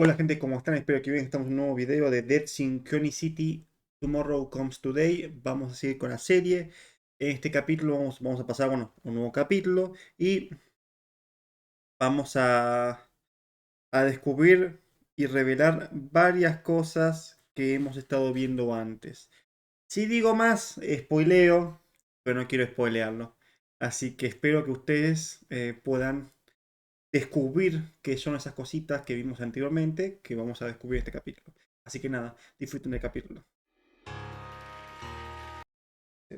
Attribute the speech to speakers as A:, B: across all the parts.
A: Hola gente, ¿cómo están? Espero que bien. Estamos en un nuevo video de Dead Synchronicity. Tomorrow Comes Today. Vamos a seguir con la serie. En este capítulo vamos a pasar, bueno, un nuevo capítulo. Y vamos a descubrir y revelar varias cosas que hemos estado viendo antes. Si digo más, spoileo, pero no quiero spoilearlo. Así que espero que ustedes puedan descubrir qué son esas cositas que vimos anteriormente que vamos a descubrir en este capítulo. Así que nada, disfruten del capítulo.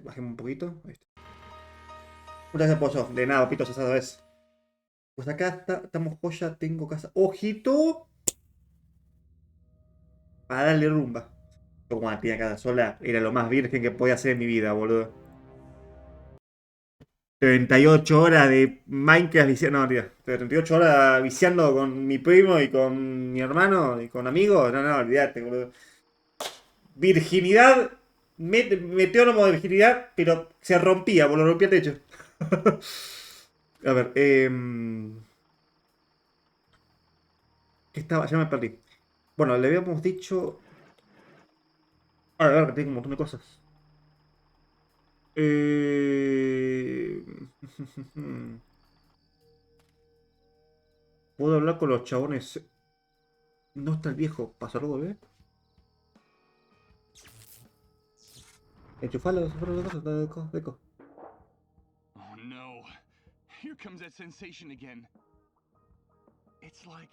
A: Bajemos un poquito. Ahí está. Muchas gracias, Pollo. De nada, pitos, esa vez. Pues acá estamos joya, tengo casa. ¡Ojito! Para darle rumba. Como una tía casa sola era lo más virgen que podía hacer en mi vida, boludo. 38 horas de Minecraft viciando. No, tío. 38 horas viciando con mi primo y con mi hermano y con amigos. No, olvídate, boludo. Virginidad. Meteónomo de virginidad, pero se rompía, boludo. Rompía el techo. A ver, ¿qué estaba? Ya me perdí. Bueno, le habíamos dicho. A ver, que tengo un montón de cosas. Eh... Puedo hablar con los chabones. No está el viejo. ¿Pasarlo, bebé? Enchufarlo de cosas, de eco.
B: Oh no. Here comes that sensation again. It's like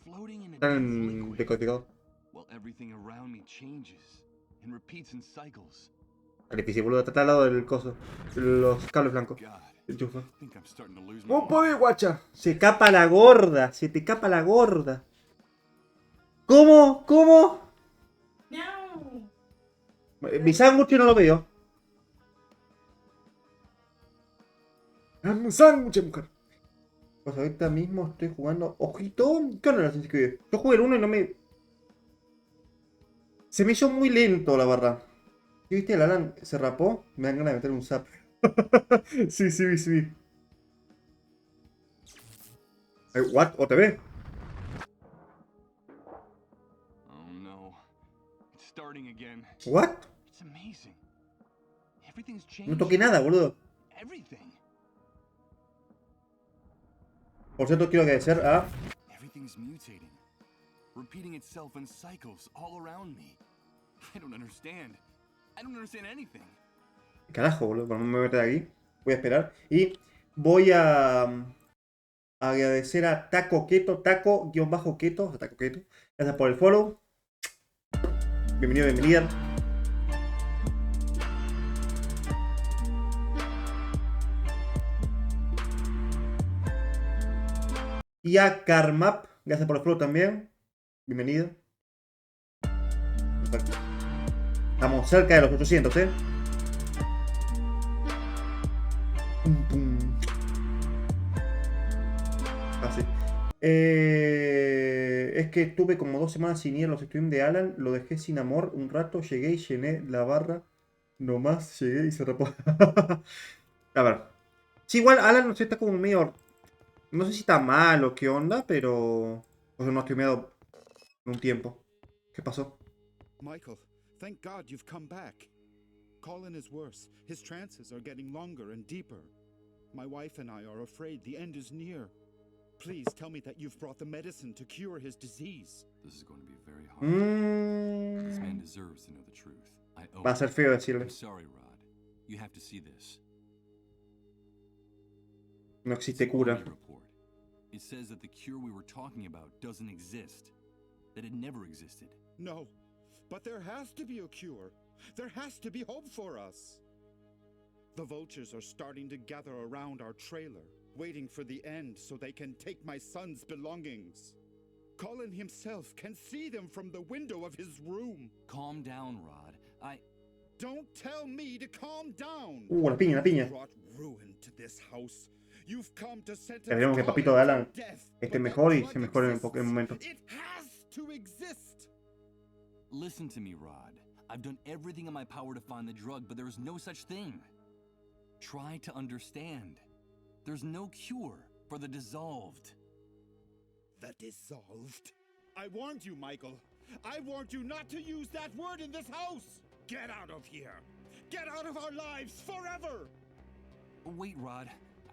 B: floating in a dense
A: Están
B: liquid.
A: decodificados.
B: While everything around me changes and repeats in cycles.
A: Es difícil, boludo. Está al lado del coso. Los cables blancos.
B: God,
A: Enchufa.
B: I think I'm starting to lose my
A: ¡Oh, podés,
B: mind.
A: guacha! Se capa la gorda. Se te capa la gorda. ¿Cómo? ¿Cómo?
C: No.
A: Mi sándwich no lo veo. Un sándwich, mujer. Pues ahorita mismo estoy jugando. Ojito. ¿Qué onda la Synchronicity? Yo jugué el 1 y no me. Se me hizo muy lento, la verdad. ¿Sí viste? El Alan se rapó. Me dan ganas de meter un zap. Sí, sí, sí. ¿What? ¿OTV?
B: Oh no. It's starting again.
A: ¿What?
B: It's amazing. Everything's
A: No
B: changing.
A: toqué nada, boludo.
B: Everything.
A: Por cierto, quiero agradecer a.
B: Everything's mutating. Repeating itself in cycles all around me. I don't understand. I don't understand anything.
A: Carajo, boludo. Bueno, me voy a meter aquí. Voy a esperar. Y voy a agradecer a Taco Keto. Taco-Keto. Taco Keto. Gracias por el follow. Bienvenido, bienvenida. Y a Carmap, gracias por el follow también. Bienvenido. Perfecto. Estamos cerca de los 800, ¿eh? Pum, pum. Así. Es que estuve como 2 semanas sin ir a los streams de Alan. Lo dejé sin amor un rato. Llegué y llené la barra. Nomás llegué y se rapó. A ver. Sí, igual Alan no sé, está como medio. No sé si está mal o qué onda, pero. O sea, no ha streameado en un tiempo. ¿Qué pasó?
D: Michael, thank God you've come back. Colin is worse. His trances are getting longer and deeper. My wife and I are afraid the end is near. Please tell me that you've brought the medicine to cure his disease.
B: This is going to be very hard. This man
A: Mm,
B: deserves to know the truth. I owe
A: va a
B: it.
A: ser feo decirle.
B: I'm sorry, Rod. You have to see this.
A: No
B: It's
A: existe
B: an
A: cura.
B: audit report. It says that the cure we were talking about doesn't exist. That it never existed.
D: No, but there has to be a cure. There has to be hope for us. The vultures are starting to gather around our trailer, waiting for the end so they can take my son's belongings. Colin himself can see them from the window of his room.
B: Calm down, Rod.
D: Don't tell me to calm down.
A: La piña, la piña.
D: You've brought ruin to this house. You've come to sentence
A: Esperemos que
D: Colin
A: Papito de Alan
D: to death,
A: esté
D: but
A: mejor
D: that
A: y
D: drug
A: se mejore en
D: exists.
A: un momento.
D: It has to exist.
B: Listen to me, Rod. I've done everything in my power to find the drug, but there is no such thing. Try to understand. There's no cure for the dissolved.
D: The dissolved? I warned you, Michael. I warned you not to use that word in this house. Get out of here. Get out of our lives forever.
E: Wait, Rod.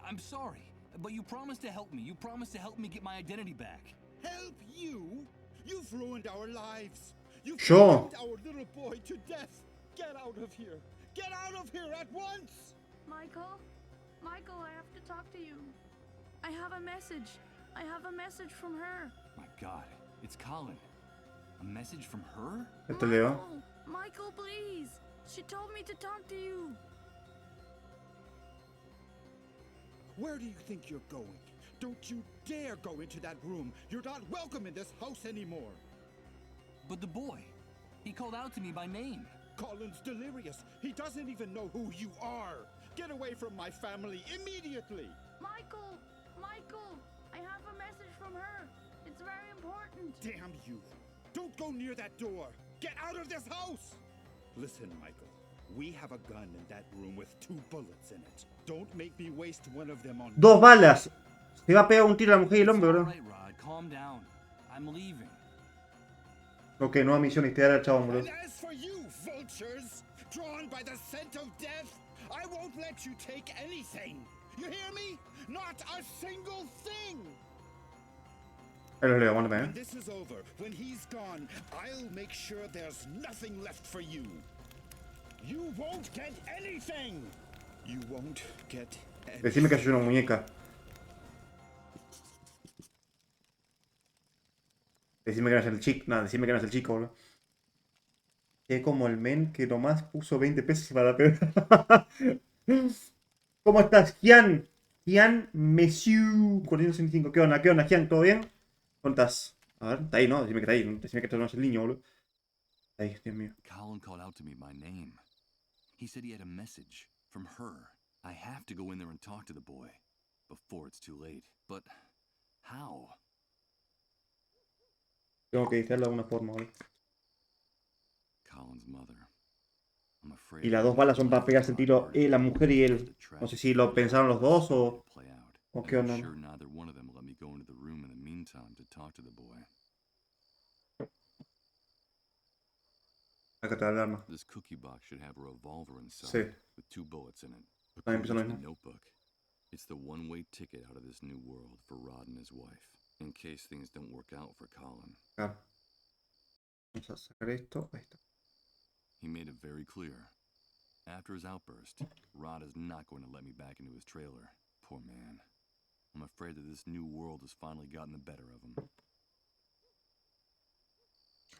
E: I'm sorry, but you promised to help me. You promised to help me get my identity back.
D: Help you? You've ruined our lives. You've
A: Sure.
D: condemned our little boy to death. Get out of here. Get out of here at once.
F: Michael? Michael, I have to talk to you. I have a message. I have a message from her.
E: My God, it's Colin. A message from her?
A: Este leo.
F: Michael, please. She told me to talk to you.
D: Where do you think you're going? Don't you dare go into that room. You're not welcome in this house anymore.
E: But the boy, he called out to me by name.
D: Colin's delirious. He doesn't even know who you are. Get away from my family immediately.
F: Michael! Michael! I have a message from her. It's very important.
D: Damn you. Don't go near that door. Get out of this house. Listen, Michael. We have a gun in that room with 2 bullets in it. Don't make me waste one of them on
A: 2 balas. Se va a pegar un tiro a la mujer y el hombre,
E: All
A: bro.
E: right, Rod, calm down. I'm leaving.
A: Ok, nueva misión y te al chabón, bro.
D: And as for you, vultures, drawn by the scent of death, I won't let you take anything. You hear me? Not a single thing.
A: Ahí lo leo, aguántame,
D: When this is over, when he's gone, I'll make sure there's nothing left for you. You won't get anything. You won't get anything.
A: Decime que soy una muñeca. Decime que no es el chico. Nada, decime que no es el chico, bro. Es como el men que nomás puso 20 pesos para pegar. ¿Cómo estás, Gian? Gian Messiu 465. ¿Qué onda? ¿Qué onda, Gian? ¿Todo bien? ¿Dónde estás? A ver, está ahí, ¿no? Decime que está ahí. Decime que esto no es el niño, boludo. Ahí, Dios mío.
E: Colin called out to me by name. He said he had a message from her. I have to go in there and talk to the boy before it's too late. But how?
A: Tengo que distraerlo de alguna forma, boludo.
E: Colin's mother. I'm afraid
A: Y las 2 balas son para pegarse el tiro la mujer y él. No sé si lo pensaron los dos o qué onda.
E: Sure, neither one of them let me go into the room in the meantime to talk to the boy.
A: Acá está el arma.
E: This cookie box should have a revolver inside
A: Sí.
E: with 2 bullets in it.
A: También
E: According
A: pienso lo
E: to the
A: mismo.
E: notebook, it's the one-way ticket out of this new world for Rod and his wife, in case things don't work out for Colin.
A: Claro. Vamos a sacar esto. Ahí está.
E: He made it very clear. After his outburst, Rod is not going to let me back into his trailer. Poor man. I'm afraid that this new world has finally gotten the better of him.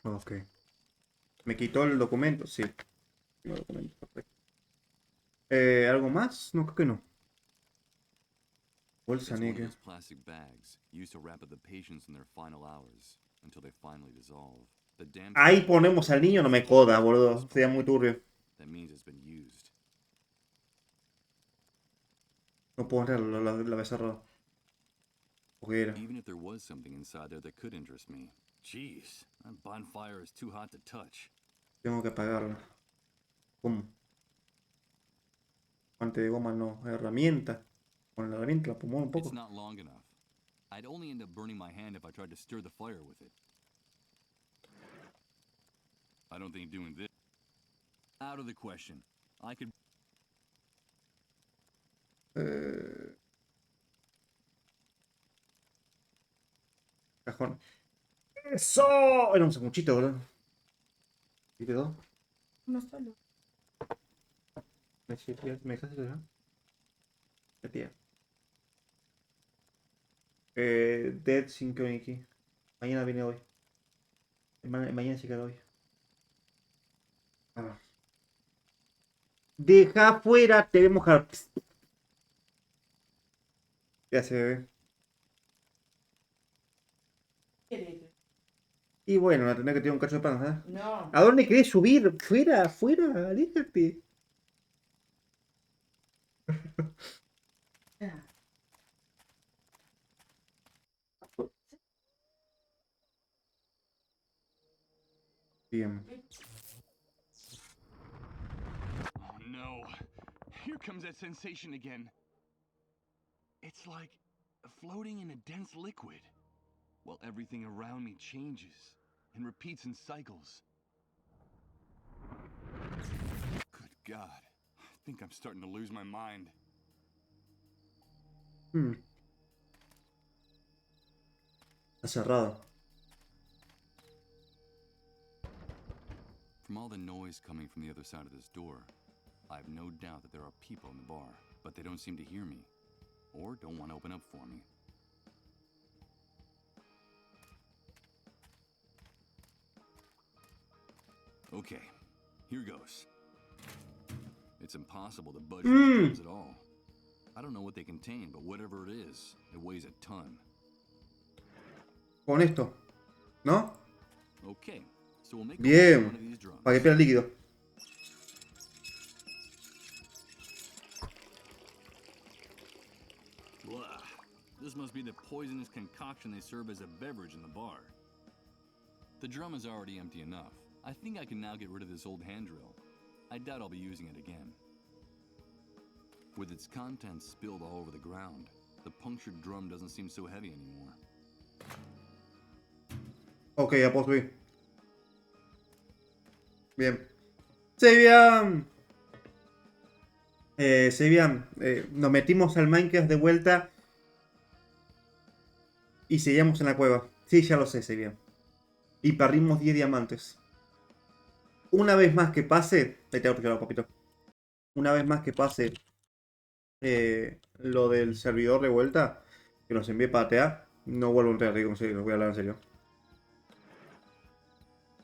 A: Ok. ¿Me quitó el documento? Sí. El documento, perfecto. ¿Algo más? No, creo que no. Bolsa
E: It's one of
A: negra.
E: those plastic bags used to wrap up the patients in their final hours until they finally dissolve. The damn
A: Ahí ponemos al niño, no me joda, boludo. Sería muy turbio.
E: That means it's been used.
A: No puedo entrar, la vez cerrada. Hoguera.
E: Even if there was something inside there that could interest me. Jeez, that bonfire is too hot to touch.
A: Tengo que apagarla. ¿Cómo? Guante de goma no. Herramienta. Con la herramienta la pongo un poco.
E: It's not long enough. I'd only end up burning my hand if I tried to stir the fire with it. I don't think doing this... Out of the question. I could...
A: Cajón. ¡Eso! Era un sanguchito, boludo. ¿Y quedó?
C: No solo.
A: ¿Me dejaste ya? La tía. Dead Synchronicity. Mañana viene hoy. Mañana sí queda hoy. Ah. Deja afuera, te vemos a... Ya se ve. Y bueno, la tendré que tirar un cacho de pan, ¿sabes?
C: No.
A: ¿A dónde querés subir? Fuera, fuera, aléjate. Bien.
B: Oh no. Here comes that sensation again. It's like floating in a dense liquid.
E: while everything around me changes and repeats in cycles. Good God, I think I'm starting to lose my mind.
A: Está cerrado.
E: From all the noise coming from the other side of this door, I have no doubt that there are people in the bar, but they don't seem to hear me, or don't want to open up for me. Okay, here goes. It's impossible to budge these drums at all. I don't know what they contain, but whatever it is, it weighs a ton.
A: Con esto, ¿no?
E: Okay, so we'll make
A: Bien.
E: one of these drums.
A: Para que pierda el líquido.
E: Blah. This must be the poisonous concoction they serve as a beverage in the bar. The drum is already empty enough. I think I can now get rid of this old hand drill. I doubt I'll be using it again. With its contents spilled all over the ground, the punctured drum doesn't seem so heavy anymore.
A: Ok, ya puedo subir. Bien. Sebian. Sebian, nos metimos al Minecraft de vuelta y seguíamos en la cueva. Sí, ya lo sé, Sebian. Y perdimos 10 diamantes. Una vez más que pase... Ahí te voy a papito. Una vez más que pase lo del servidor de vuelta, que nos envíe patear, no vuelvo a entrar, digo en serio, lo voy a hablar en serio.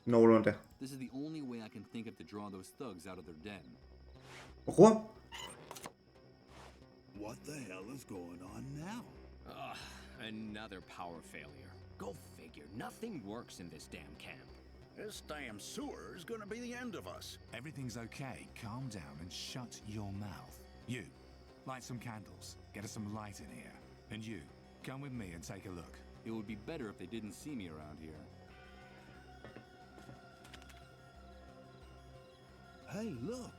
A: No vuelvo a entrar.
E: This is the only way I can think of to draw those thugs out of their den.
A: ¡Ojo!
D: What the hell is going on now?
G: Another power failure. Go figure. Nothing works in this damn camp.
H: This damn sewer is gonna be the end of us.
I: Everything's okay. Calm down and shut your mouth. You, light some candles. Get us some light in here. And you, come with me and take a look.
E: It would be better if they didn't see me around here.
H: Hey, look.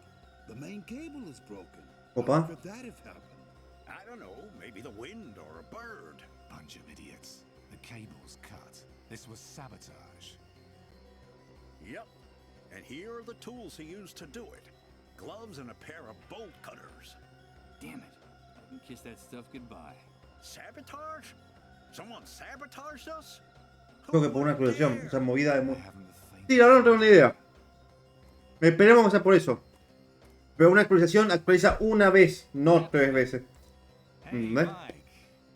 H: The main cable is broken.
A: Opa.
H: How could that have happened? I don't know. Maybe the wind or a bird.
I: Bunch of idiots. The cable's cut. This was sabotage.
H: Yep. And here are the tools he used to do it. Gloves and a pair of bolt cutters.
E: Damn it. I can kiss that stuff goodbye.
H: Sabotage? Someone sabotaged us?
A: Creo que por una actualización. Esa movida de...
I: I haven't the faintest
A: Sí, ahora no tengo ni idea. Esperemos que sea por eso. Pero una actualización actualiza una vez, no 3 veces.
I: Hey,
A: ¿Ves?
I: Mike.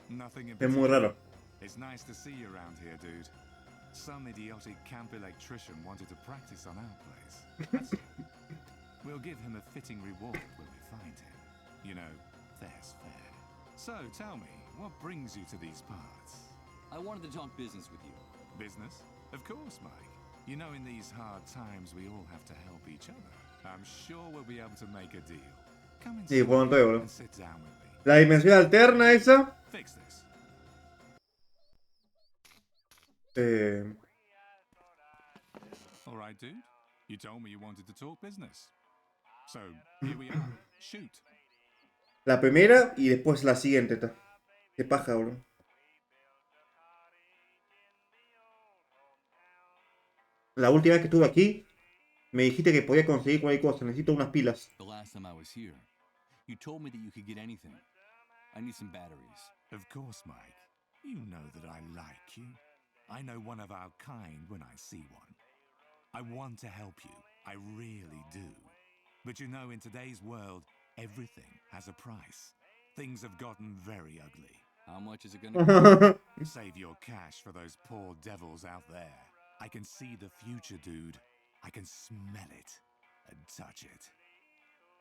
I: Nothing in
A: Es muy
I: particular.
A: raro.
I: It's nice to see you around here, dude. Some idiotic camp electrician wanted to practice on our place. That's all. We'll give him a fitting reward when we find him. You know, fair's fair. So, tell me, what brings you to these parts?
E: I wanted to talk business with you.
I: Business? Of course, Mike. You know, in these hard times, we all have to help each other. I'm sure we'll be able to make a deal. Come
A: Sí,
I: inside
A: bueno, todo, bro.
I: and sit down with me.
A: La dimensión alterna esa.
I: Fix this. All right, dude. You told me you wanted to talk business. So, here we are. Shoot.
A: La primera y después la siguiente. Qué paja, bro. La última vez que estuve aquí, me dijiste que podía conseguir cualquier cosa. Necesito unas pilas.
E: The last time I was here, you told me that you could get anything. I need some batteries.
I: Of course, Mike. You know that I like you. I know one of our kind when I see one. I want to help you. I really do. But you know, in today's world, everything has a price. Things have gotten very ugly.
E: How much is it gonna be?
I: Save your cash for those poor devils out there. I can see the future, dude. I can smell it and touch it.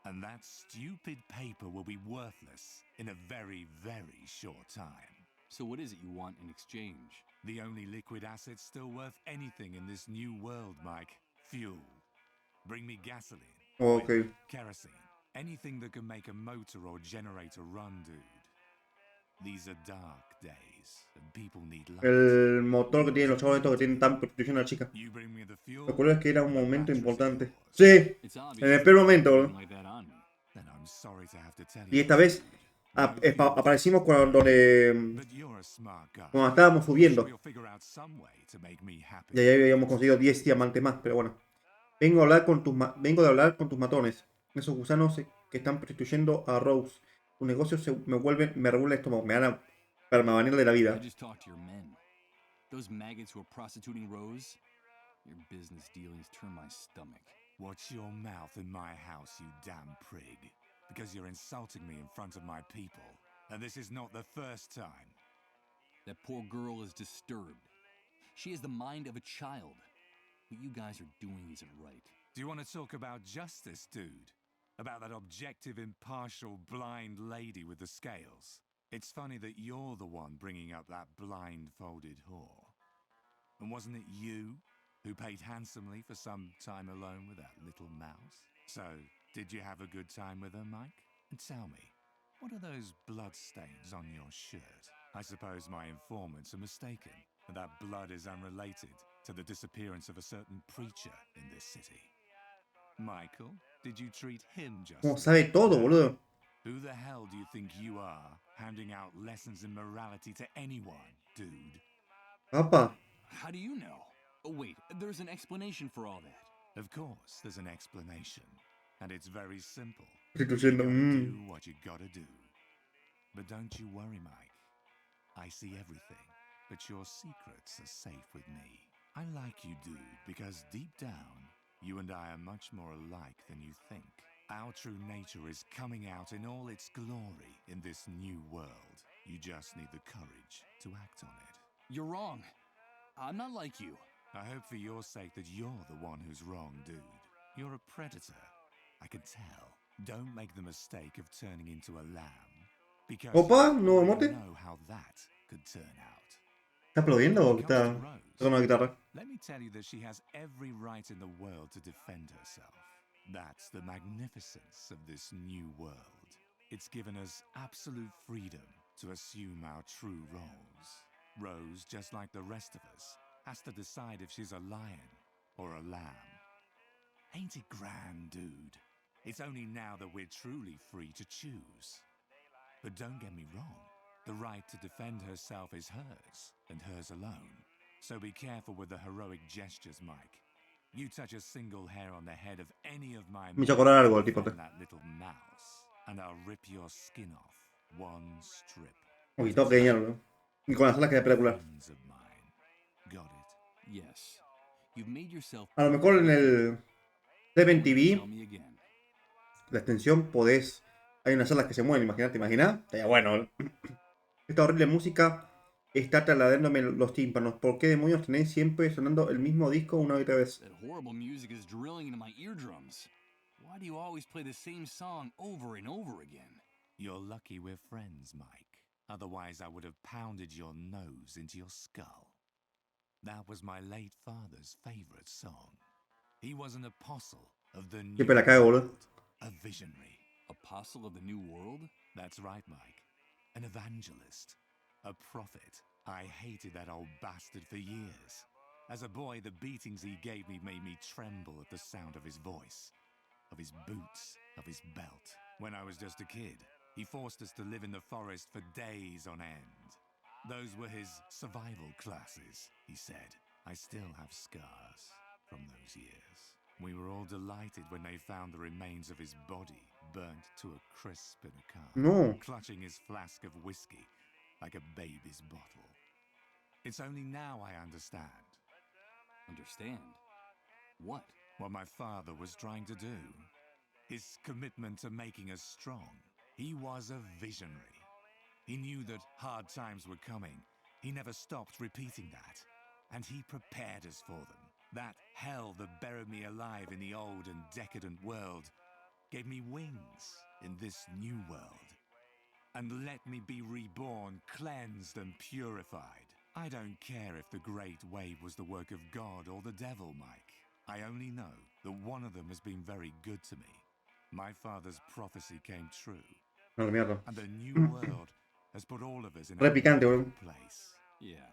I: And that stupid paper will be worthless in a very, very short time.
E: So what is it you want in exchange?
I: The only liquid asset still worth anything in this new world, Mike. Fuel. Bring me gasoline.
A: Ok.
I: oil, kerosene. Anything that can make a motor or generator run, dude. These are dark days, and people need light.
A: El motor que tiene los chavos estos que tienen tan protección a la chica.
I: You bring me the fuel.
A: Recuerdo que era un momento
I: the battery's
A: importante.
I: yours.
A: Sí,
E: It's
A: en
E: obvious
A: el peor momento,
E: something
A: bro.
E: like that on me.
I: Then I'm sorry to have to tell
A: Y
I: you.
A: esta vez Aparecimos cuando estábamos subiendo. Y ahí habíamos conseguido 10 diamantes más, pero bueno. Vengo de hablar con tus matones. Esos gusanos que están prostituyendo a Rose. Tus negocios me regulan el estómago. Me van a permanecer de la vida.
E: Those maggots who are prostituting Rose, your business dealings turn my stomach.
I: Watch your mouth in my house, you damn prig. Because you're insulting me in front of my people. And this is not the first time.
E: That poor girl is disturbed. She has the mind of a child. What you guys are doing isn't right.
I: Do you want to talk about justice, dude? About that objective, impartial, blind lady with the scales? It's funny that you're the one bringing up that blindfolded whore. And wasn't it you who paid handsomely for some time alone with that little mouse? So, did you have a good time with her, Mike? And tell me, what are those blood stains on your shirt? I suppose my informants are mistaken, and that blood is unrelated to the disappearance of a certain preacher in this city. Michael, did you treat him
A: Como
I: justly?
A: sabe todo, boludo.
I: Who the hell do you think you are, handing out lessons in morality to anyone, dude?
A: Papa.
E: How do you know? Oh, wait, there's an explanation for all that.
I: Of course, there's an explanation. And it's very simple.
A: Estoy
I: You
A: diciendo,
I: gotta do what you gotta do. But don't you worry, Mike. I see everything, but your secrets are safe with me. I like you, dude, because deep down, you and I are much more alike than you think. Our true nature is coming out in all its glory in this new world. You just need the courage to act on it.
E: You're wrong. I'm not like you.
I: I hope for your sake that you're the one who's wrong, dude. You're a predator. I can tell. Don't make the mistake of turning into a lamb. Because
A: Opa,
I: you
A: nuevo
I: already
A: emote.
I: know how that could turn out.
A: ¿Está aplaudiendo o
I: When it
A: está
I: comes to Rose,
A: tocando la guitarra?
I: let me tell you that she has every right in the world to defend herself. That's the magnificence of this new world. It's given us absolute freedom to assume our true roles. Rose, just like the rest of us, has to decide if she's a lion or a lamb. Ain't it grand, dude? It's only now that we're truly free to choose. But don't get me wrong. The right to defend herself is hers, and hers alone. So be careful with the heroic gestures, Mike. You touch a single hair on the head of any of my
A: Me hizo acordar algo
I: men
A: el tipo.
I: defend that little mouse, and I'll rip your skin off, one strip.
A: Uy, todo genial, bro. Y con las alas que de película.
I: Friends of mine. Got it?
E: Yes. You've made yourself.
A: A lo mejor en el 7TV,
E: Tell me again.
A: la extensión, podés. Hay unas salas que se mueven, imagínate, Estaría bueno. Esta horrible música está trasladándome los tímpanos. ¿Por qué demonios tenéis siempre sonando el mismo disco una y otra vez?
E: That horrible music is drilling into my eardrums. Why do you always play the same song over and over again?
I: You're lucky we're friends, Mike. Otherwise, I would have pounded your nose into your skull. That was my late father's favorite song. He was an apostle of the new
A: Siempre la cago, boludo.
I: world, a visionary.
E: Apostle of the New World?
I: That's right, Mike. An evangelist. A prophet. I hated that old bastard for years. As a boy, the beatings he gave me made me tremble at the sound of his voice, of his boots, of his belt. When I was just a kid, he forced us to live in the forest for days on end. Those were his survival classes, he said. I still have scars from those years. We were all delighted when they found the remains of his body burnt to a crisp in a car,
A: No.
I: clutching his flask of whiskey like a baby's bottle. It's only now I understand.
E: Understand? What?
I: What my father was trying to do. His commitment to making us strong. He was a visionary. He knew that hard times were coming. He never stopped repeating that. And he prepared us for them. That hell that buried me alive in the old and decadent world gave me wings in this new world. And let me be reborn, cleansed and purified. I don't care if the Great Wave was the work of God or the devil, Mike. I only know that one of them has been very good to me. My father's prophecy came true.
A: No, mierda.
I: And the new world has put all of us in a
A: Re picante, boludo.
I: beautiful place.
E: Yeah,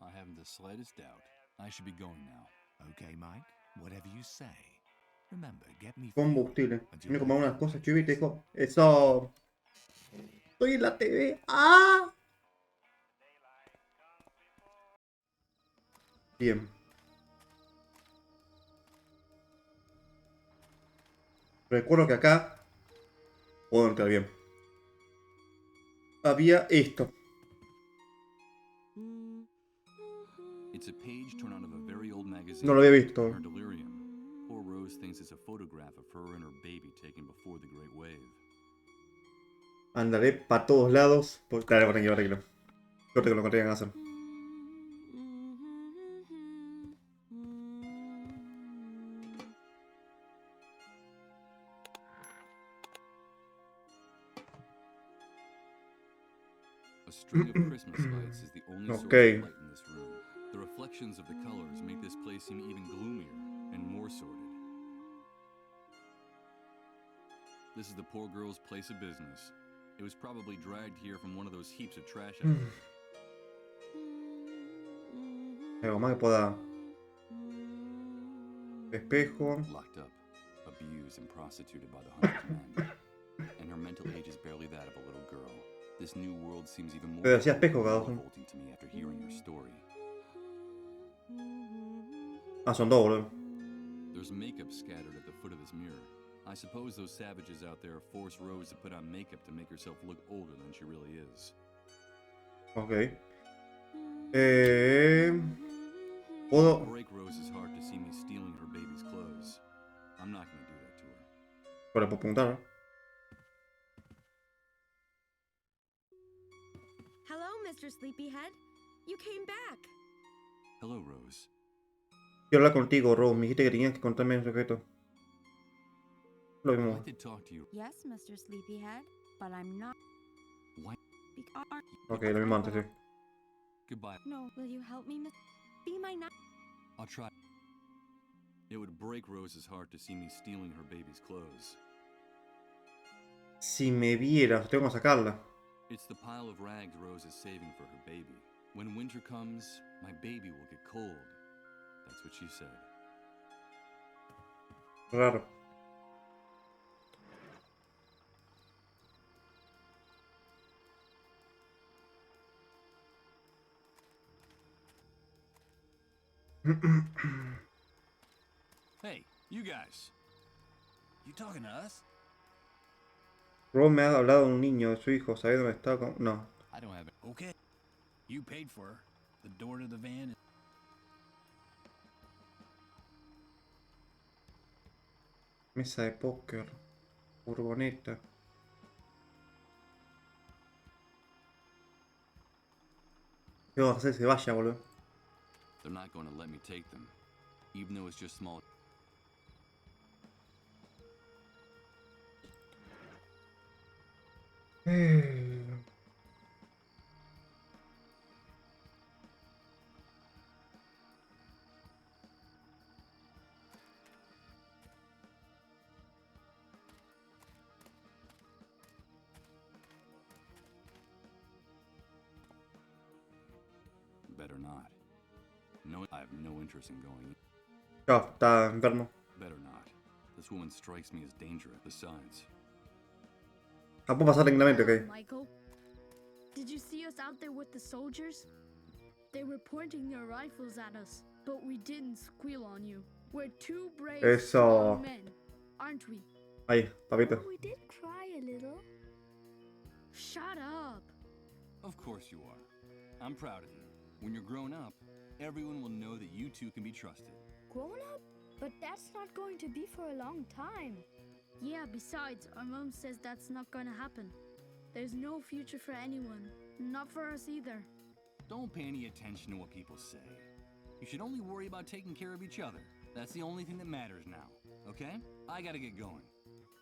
E: I haven't the slightest doubt. I should be going now.
I: Okay, Mike? Whatever you say. Remember, get me
A: Combustible.
I: until
A: Tiene como unas cosas, Kyubi, te dijo. Eso. Estoy en la TV. ¡Ah! Bien. Recuerdo que acá puedo entrar bien. Había esto.
E: It's a page torn out of a very old magazine.
A: No lo había visto.
E: Her delirium. Poor Rose thinks it's a photograph of her and her baby taken before the Great Wave.
A: Andaré para todos lados. Claro, tranquilo, tranquilo. Yo tengo lo que tengan que hacer.
E: A string of Christmas lights is the only source of
A: Okay.
E: light in this room. The reflections of the colors make this place seem even gloomier and more sordid. This is the poor girl's place of business. It was probably dragged here from one of those heaps of trash out there.
A: Algo más que pueda. Espejo.
E: Locked up, abused and prostituted by the hundreds of men. And her mental age is barely that of a little girl. This new world seems even more
A: Pero decía espejo, cabrón.
E: revolting to me after hearing her story.
A: Ah, son dos, boludo.
E: There's makeup scattered at the foot of this mirror. I suppose those savages out there force Rose to put on makeup to make herself look older than she really is.
A: Ok.
E: It
A: Puedo.
E: would break Rose's heart to see me stealing her baby's clothes. I'm not gonna do that to her.
A: Bueno, puedo preguntar, ¿no?
J: Hello, Mr. Sleepyhead. You came back.
E: Hello, Rose.
A: Quiero hablar contigo, Rose. Me dijiste que tenías que contarme un secreto. Lo
E: I
A: mismo.
E: did talk to you.
J: Yes, Mr. Sleepyhead, but I'm not.
E: Why?
A: Ok, lo mismo antes, sí.
E: Goodbye.
J: No, will you help me, Miss? Be my knight.
E: I'll try. It would break Rose's heart to see me stealing her baby's clothes.
A: Si me vieras, tengo que sacarla.
E: It's the pile of rags Rose is saving for her baby. When winter comes, my baby will get cold. That's what she said.
A: Raro.
E: Hey, you guys.
G: You talking to us?
A: Rose me ha hablado de un niño, de su hijo. ¿Sabes dónde está? No.
G: I don't have it. Okay. You paid for her. The door to the van is...
A: Mesa de póker. Furgoneta. ¿Qué vamos a hacer? Se vaya, boludo.
E: They're not going to let me take them, even though it's just small. Better not. No, I have no interest in going.
A: Chao, está enfermo.
E: Better not. This woman strikes me as dangerous. Besides,
A: Ah, puedo pasar lentamente, ok.
F: Michael, did you see us out there with the soldiers? They were pointing their rifles at us, but we didn't squeal on you. We're two brave,
A: Eso.
F: strong men, aren't we?
A: Ahí, papito.
F: We did cry a little. Shut up.
E: of course you are. I'm proud of you. When you're grown up, everyone will know that you two can be trusted.
C: Grown up? But that's not going to be for a long time.
F: Yeah, besides, our mom says that's not gonna happen. There's no future for anyone, not for us either.
E: Don't pay any attention to what people say. You should only worry about taking care of each other. That's the only thing that matters now, okay? I gotta get going.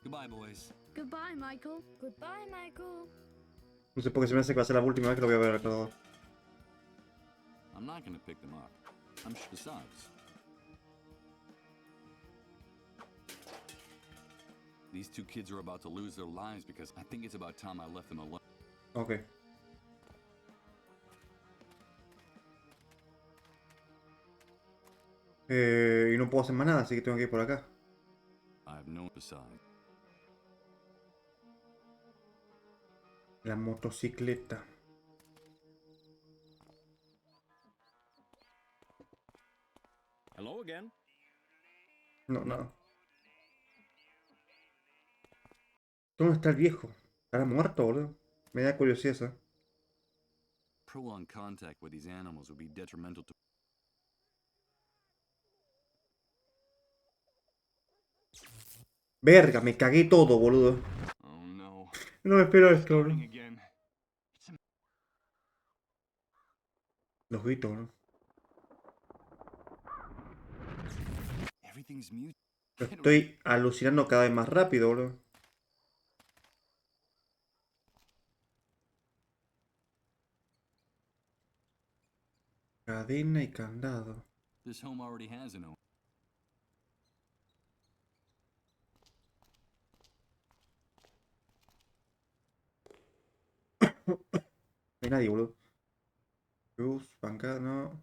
E: Goodbye, boys.
F: Goodbye, Michael.
C: Goodbye, Michael.
A: No sé por qué se me hace que va a ser la última vez que lo voy a ver al creador.
E: I'm not gonna pick them up. Besides, these two kids are about to lose their lives because I think it's about time I left them alone.
A: Ok. Y no puedo hacer más nada, así que tengo que ir por acá.
E: I have no besides.
A: La motocicleta.
G: Hello again.
A: No, no. ¿Dónde está el viejo? ¿Estará muerto, boludo? Me da curiosidad eso.
E: Prolonged contact with these animals would be detrimental to.
A: Verga, me cagué todo, boludo.
B: Oh no.
A: No me espero esto, boludo.
B: Starting again.
A: Los gritos, boludo.
E: Everything's mute.
A: Estoy alucinando cada vez más rápido, boludo. Cadena y candado.
E: This home already has an owner.
A: No hay nadie, boludo. Cruz, bancada, no. No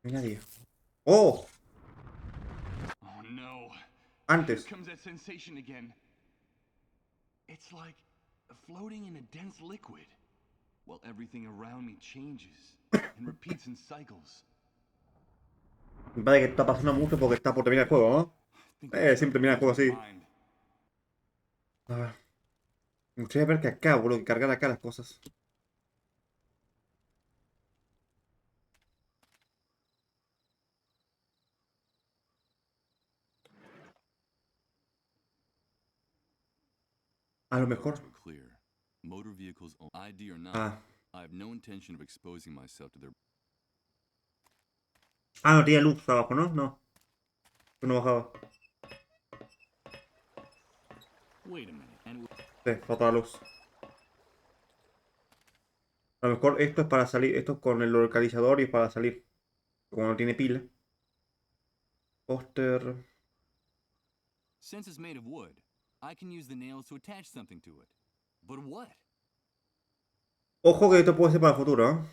A: hay nadie. ¡Oh!
B: Oh no.
A: Antes.
B: Here comes that sensation again. It's like floating in a dense liquid, while everything around me changes and repeats in cycles.
A: Me parece que está pasando mucho porque está por terminar el juego, ¿no? Siempre termina el juego así. A ver. Me gustaría ver que acá, boludo, que cargar acá las cosas. A lo mejor.
E: Clear. Motor vehicles ID or not.
A: Ah.
E: I have no intention of exposing myself to their.
A: Ah, no tenía luz abajo, ¿no? No. Yo no bajaba.
E: Wait a minute. And
A: Sí, falta la luz. A lo mejor esto es para salir. Esto es con el localizador y es para salir. Como no tiene pila. Póster.
E: since it's made of wood, I can use the nails to attach something to it. But what?
A: Ojo que esto puede ser para el futuro, ¿eh?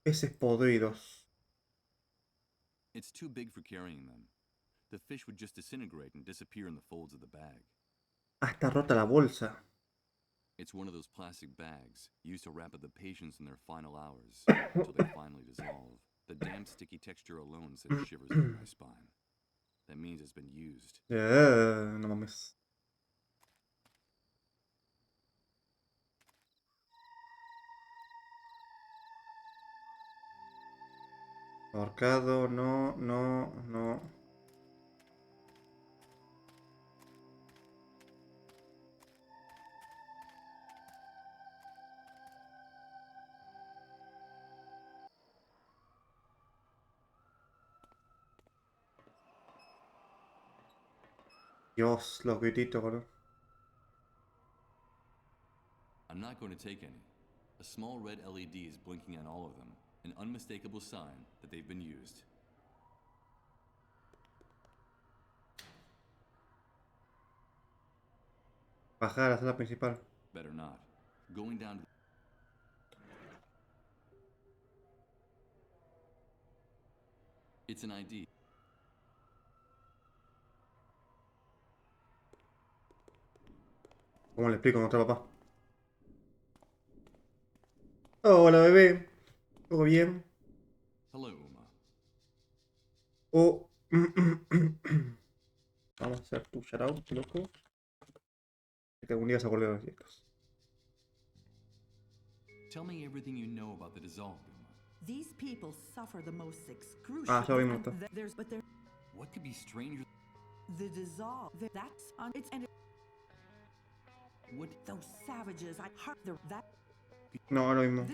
A: Peces podridos.
E: It's too big for carrying them. The fish would just disintegrate and disappear in the folds of the bag.
A: Ah, está rota la bolsa.
E: It's one of those plastic bags used to wrap up the patients in their final hours until they finally dissolve. The damp, sticky texture alone sends shivers down my spine. That means it's been used.
A: No mames. Ahorcado, no, no, no. Dios, los grititos, boludo.
E: I'm not going to take any. A small red LED is blinking on all of them, an unmistakable sign that they've been used.
A: Bajar a la sala principal.
E: Better not. Going down to It's an ID.
A: ¿Cómo le explico a nuestro papá? Hola, bebé. ¿Todo bien?
E: Hello, Uma.
A: Oh. Vamos a hacer tu shoutout, loco. Que algún día se acuerde de los chicos.
E: Tell me everything you know about the dissolved, Uma.
K: These people suffer the most excruciating.
A: Ah, ya vimos esto.
K: There's, but there,
E: What could be stranger?
K: the dissolve. That's on its and
E: What?
K: those savages. I heart the that.
A: No, ahora mismo.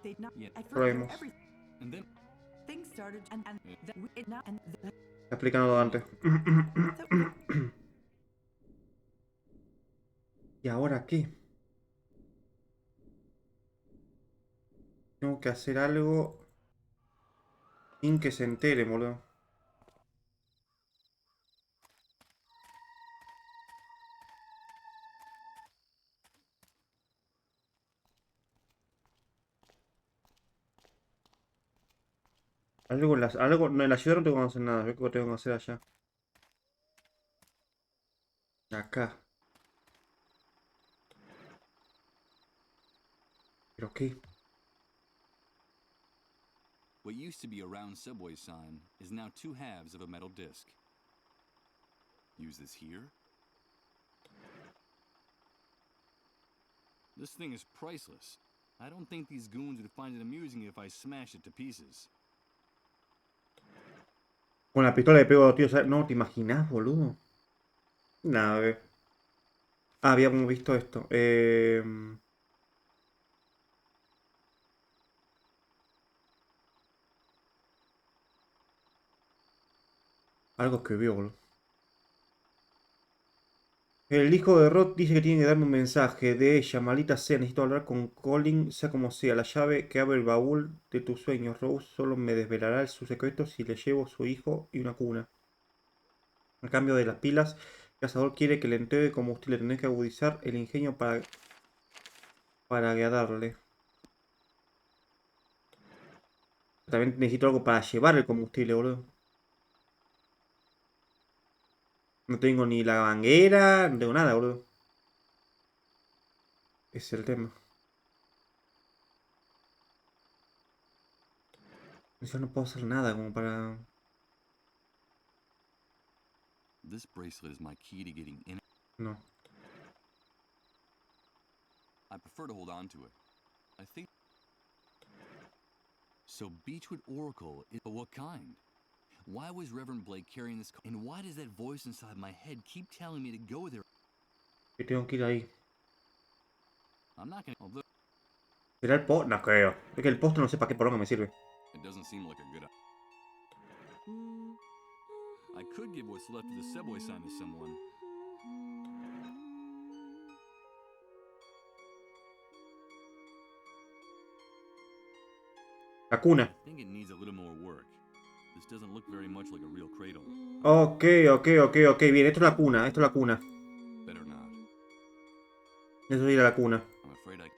K: They not
E: Yeah.
K: at
A: Ahora
K: first
A: vimos.
K: every
E: And then
K: things started and that we it now and
A: Explicando antes. ¿Y ahora qué? Tengo que hacer algo sin que se entere, boludo. Algo, no, en la ciudad no tengo que hacer nada. Veo que tengo que hacer allá. Acá. ¿Pero qué?
E: What used to be a round subway sign is now 2 halves of a metal disc. Use this here. This thing is priceless. I don't think these goons would find it amusing if I smashed it to pieces.
A: Con la pistola le pego a los tíos. No, ¿te imaginas, boludo? Nada, a ver. Ah, habíamos visto esto. Algo que vio, boludo. El hijo de Rod dice que tiene que darme un mensaje de ella. Maldita sea, necesito hablar con Colin, sea como sea. La llave que abre el baúl de tus sueños. Rose solo me desvelará sus secretos si le llevo su hijo y una cuna. A cambio de las pilas, el cazador quiere que le entregue combustible. Tendré que agudizar el ingenio para agradarle. También necesito algo para llevar el combustible, boludo. No tengo ni la manguera, no tengo nada, boludo. Ese es el tema. Yo no puedo hacer nada como para...
E: This bracelet is my key to getting in.
A: No.
E: I prefer to hold on to it. I think... So Beechwood Oracle is... But what kind? Why was Reverend Blake carrying this... And why does that voice inside my head keep telling me to go there?
A: Que tengo que ir ahí.
E: I'm not gonna... Although...
A: ¿Será el post? No creo. Es que el post no sé para qué poronga me sirve.
E: It doesn't seem like a good... I could give what's left of the subway sign to someone.
A: La cuna.
E: I think it needs a little more work. This doesn't look very much like a real cradle.
A: Ok. Bien, esto es la cuna. Esto es la cuna.
E: Better not.
A: Eso es ir a la cuna.
E: I'm afraid I...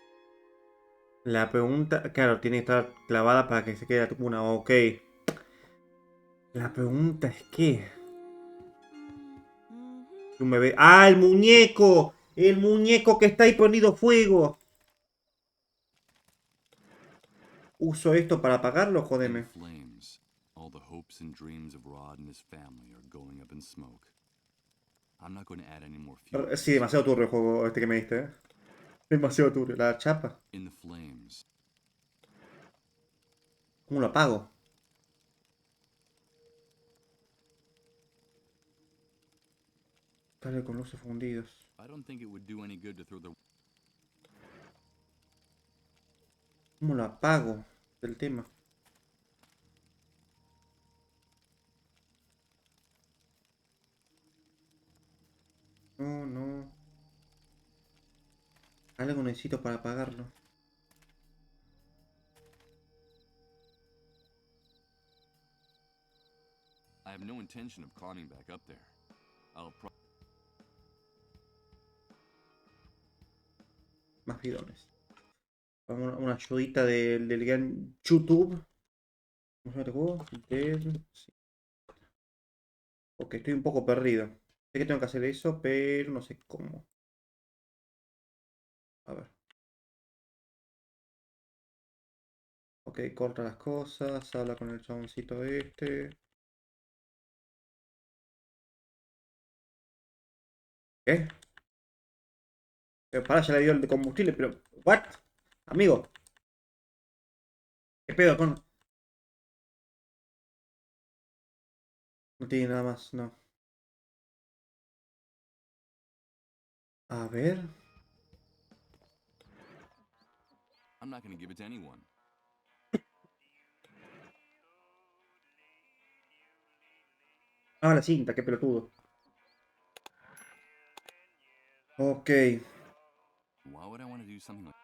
A: La pregunta... Claro, tiene que estar clavada para que se quede la cuna. Ok. La pregunta es ¿qué? Un bebé. ¡Ah, el muñeco! ¡El muñeco que está ahí prendido fuego! ¿Uso esto para apagarlo? Jodeme.
E: Flames. All the hopes and dreams of Rod and his family are going up in smoke. I'm not going to add any more fuel.
A: Sí, demasiado turbio el juego este que me diste, ¿eh? Demasiado turbio. La chapa.
E: In the flames.
A: ¿Cómo lo apago? Dale con luces fundidos.
E: I don't think it would do any good to throw the...
A: ¿Cómo lo apago? El tema. No. Algo necesito para apagarlo.
E: I have no intention of climbing back up there. I'll
A: Más bidones. Una ayudita del gran YouTube. ¿Cómo se llama este juego? Sí. Ok, estoy un poco perdido. Sé que tengo que hacer eso, pero no sé cómo. A ver. Ok, corta las cosas. Habla con el chaboncito este. ¿Qué? Pero para, ya le dio el de combustible, pero... ¿What? Amigo. ¿Qué pedo con...? No tiene nada más, no. A ver...
E: I'm not going to give it to anyone.
A: Ah, la cinta, qué pelotudo. Ok.
E: Why would I want to do something like...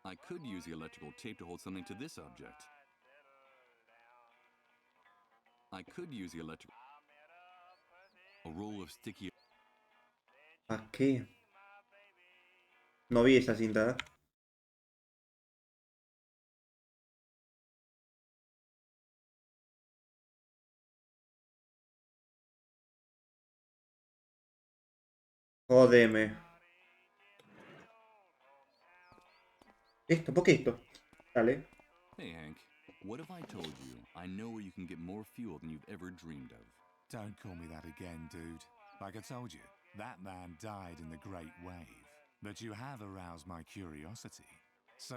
E: I could use the electrical tape to hold something to this object. I could use the electrical... A roll of sticky...
A: ¿Para qué? No vi esa cinta, ¿eh? Jódeme. Esto, poquito. Dale.
E: Hey, Hank. What if I told you I know where you can get more fuel than you've ever dreamed of?
I: Don't call me that again, dude. Like I told you, that man died in the Great Wave. But you have aroused my curiosity. So,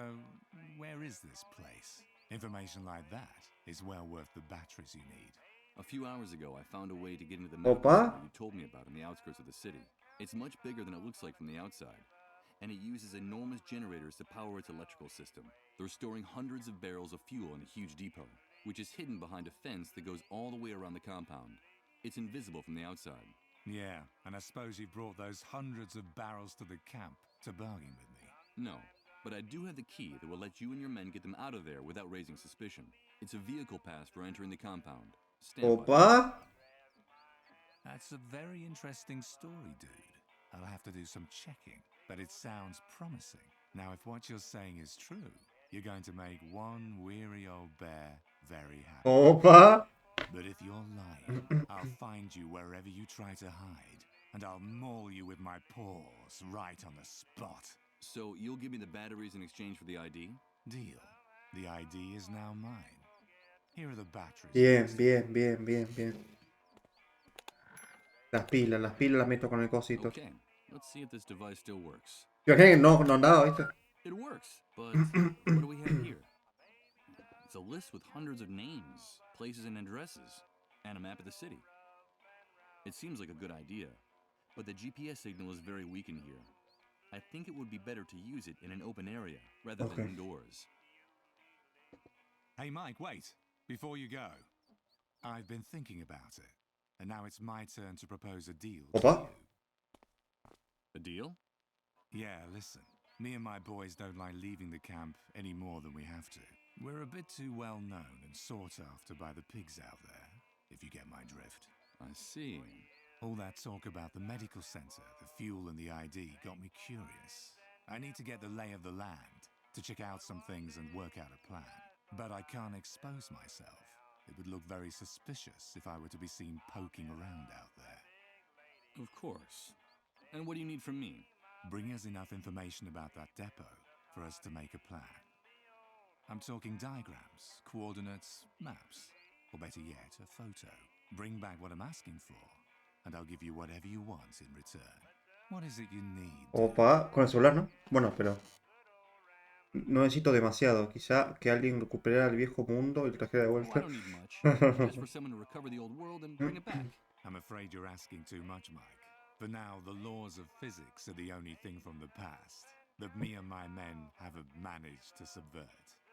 I: where is this place? Information like that is well worth the batteries you need.
E: A few hours ago, I found a way to get into the medical
A: Opa.
E: center you told me about in the outskirts of the city. It's much bigger than it looks like from the outside, and it uses enormous generators to power its electrical system. They're storing hundreds of barrels of fuel in a huge depot, which is hidden behind a fence that goes all the way around the compound. It's invisible from the outside.
I: Yeah, and I suppose you brought those hundreds of barrels to the camp to bargain with me.
E: No, but I do have the key that will let you and your men get them out of there without raising suspicion. It's a vehicle pass for entering the compound. Stand by.
A: Opa.
I: That's a very interesting story, dude. I'll have to do some checking, but it sounds promising. Now, if what you're saying is true, you're going to make one weary old bear very happy.
A: Opa.
I: But if you're lying, I'll find you wherever you try to hide, and I'll maul you with my paws right on the spot.
E: So you'll give me the batteries in exchange for the ID?
I: Deal. The ID is now mine. Here are the batteries.
A: Bien. Las pilas las meto con el cosito.
E: Okay, let's see if this device still works.
A: Yo que no andaba, ¿viste?
E: It works, but what do we have here? It's a list with hundreds of names, places, and addresses, and a map of the city. It seems like a good idea, but the GPS signal is very weak in here. I think it would be better to use it in an open area rather than indoors.
I: Hey, Mike, wait. Before you go, I've been thinking about it, and now it's my turn to propose a deal to
A: Opa.
I: you.
E: A deal?
I: Yeah, listen. Me and my boys don't like leaving the camp any more than we have to. We're a bit too well known and sought after by the pigs out there, if you get my drift.
E: I see.
I: All that talk about the medical center, the fuel, and the ID got me curious. I need to get the lay of the land, to check out some things and work out a plan. But I can't expose myself. It would look very suspicious if I were to be seen poking around out there.
E: Of course. And what do you need from me?
I: Bring us enough information about that depot for us to make a plan. I'm talking diagrams, coordinates, maps, or better yet, a photo. Bring back what I'm asking for, and I'll give you whatever you want in return. What is it you need?
A: Opa, con el celular, ¿no? Bueno, pero no necesito demasiado. Quizá que alguien recuperara el viejo mundo y lo trajera de
E: Oh, I
A: vuelta.
E: don't need much. Just for someone to recover the old world and bring it back.
I: I'm afraid you're asking too much, Mike. For now, the laws of physics are the only thing from the past that me and my men haven't managed to subvert.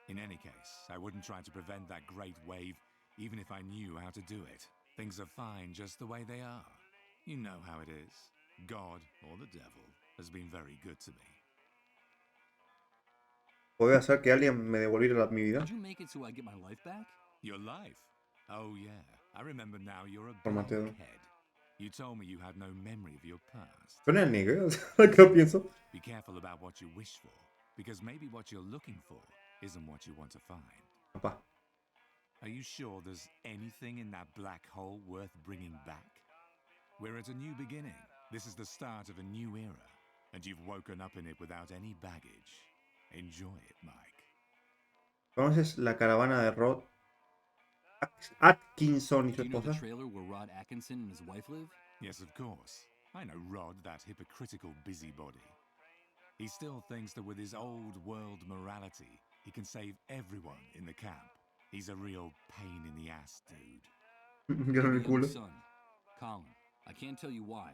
I: In any case, I wouldn't try to prevent that great wave, even if I knew how to do it. Things are fine just the way they are. You know how it is. God, or the devil, has been very good to me.
A: ¿Puedo hacer que alguien me devolviera mi vida?
E: Did you make it so I get my life back?
I: Your life? Oh yeah, I remember now you're a
A: Formateo.
I: blockhead. You told me you had no memory of your past.
A: Suena el negro, ¿qué pienso?
I: Be careful about what you wish for, because maybe what you're looking for isn't what you want to find.
A: Papá.
I: Are you sure there's anything in that black hole worth bringing back? We're at a new beginning. This is the start of a new era, and you've woken up in it without any baggage. Enjoy it, Mike.
A: ¿Conoces la caravana de Rod Atkinson y su
E: Do you know the
A: esposa?
E: trailer where Rod Atkinson and his wife live?
I: Yes, of course. I know Rod, that hypocritical busybody. He still thinks that with his old world morality, he can save everyone in the camp. He's a real pain in the ass, dude.
A: Yo no
E: My
A: el culo.
E: son, Colin. I can't tell you why,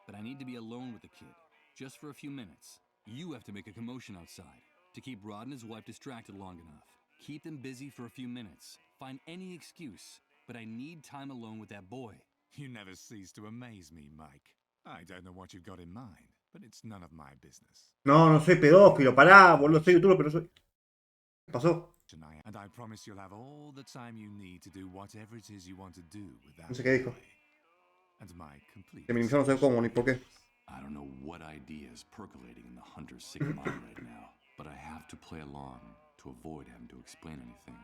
E: but I need to be alone with the kid, just for a few minutes. You have to make a commotion outside to keep Rod and his wife distracted long enough. Keep them busy for a few minutes. Find any excuse, but I need time alone with that boy.
I: You never cease to amaze me, Mike. I don't know what you've got in mind, but it's none of my business.
A: No, no soy pedófilo, pará, boludo, soy youtuber, pero soy... ¿Qué pasó?
I: And I promise you'll have all the time you need to do whatever it is you want to do with that
A: No sé qué dijo.
I: boy. And my complete...
A: Se minimizó, no sé cómo ni por qué.
E: I don't know what idea is percolating in the hunter's sick mind right now, but I have to play along to avoid having to explain anything.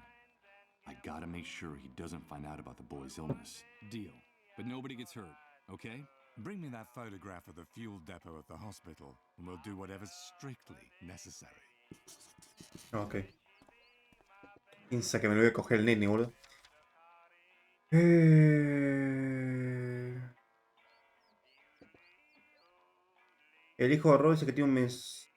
E: I gotta make sure he doesn't find out about the boy's illness. Deal. But nobody gets hurt, okay?
I: Bring me that photograph of the fuel depot at the hospital, and we'll do whatever's strictly necessary.
A: Ok. Piensa que me lo voy a coger el nene, boludo. El hijo de Roy dice que tiene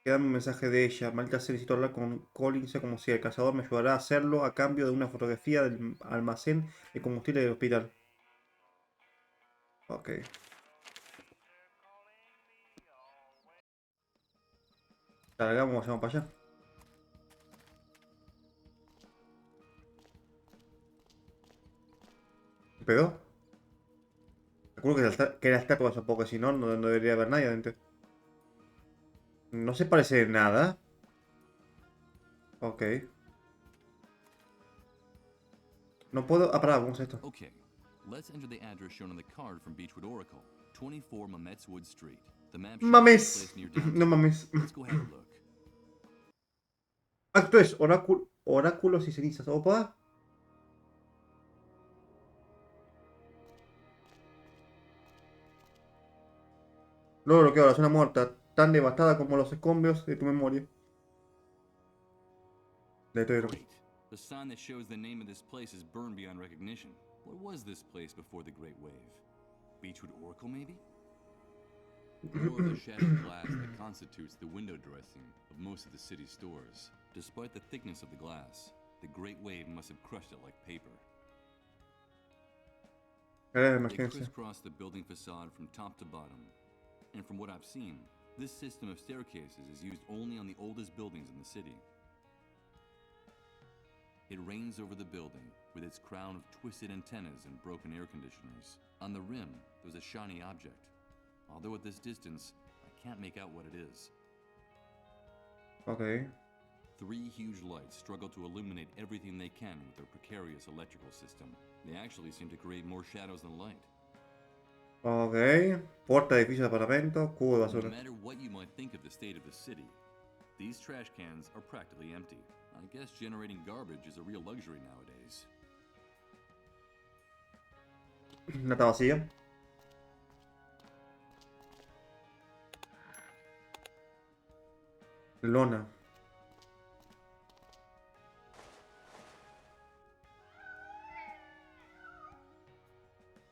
A: que dame un mensaje de ella. Maldita sea, necesito hablar con Colin, sea como si el cazador me ayudará a hacerlo a cambio de una fotografía del almacén de combustible del hospital. Ok. Salgamos, vamos para allá. ¿Me pegó? Recuerdo que era estatua hace poco, si no, no debería haber nadie adentro. No se parece de nada. Ok. No puedo... Ah, pará, vamos a esto.
E: Okay, let's enter the address shown on the card from Beechwood Oracle, 24 Mamets Wood Street. The map shows
A: Mames.
E: this place near downtown.
A: No mames.
E: Let's go have a look.
A: Esto es oráculos y cenizas. Opa. Luego lo que ahora, zona muerta, tan devastada como los escombros de tu memoria. Letrero.
E: Great. The sign that shows the name of this place is burned beyond recognition. What was this place before the Great Wave? Beechwood Oracle, maybe? More of the shattered glass that constitutes the window dressing of most of the city's stores. Despite the thickness of the glass, the Great Wave must have crushed it like paper. They crisscrossed the building facade from top to bottom. And from what I've seen, this system of staircases is used only on the oldest buildings in the city. It reigns over the building, with its crown of twisted antennas and broken air conditioners. On the rim, there's a shiny object. Although at this distance, I can't make out what it is.
A: Okay.
E: 3 huge lights struggle to illuminate everything they can with their precarious electrical system. They actually seem to create more shadows than light.
A: Ok. Puerta de edificio de apartamento. Cubo de
E: No
A: basura.
E: matter what you might think of the state of the city, these trash cans are practically empty. I guess generating garbage is a real luxury nowadays.
A: Nata vacía. Lona.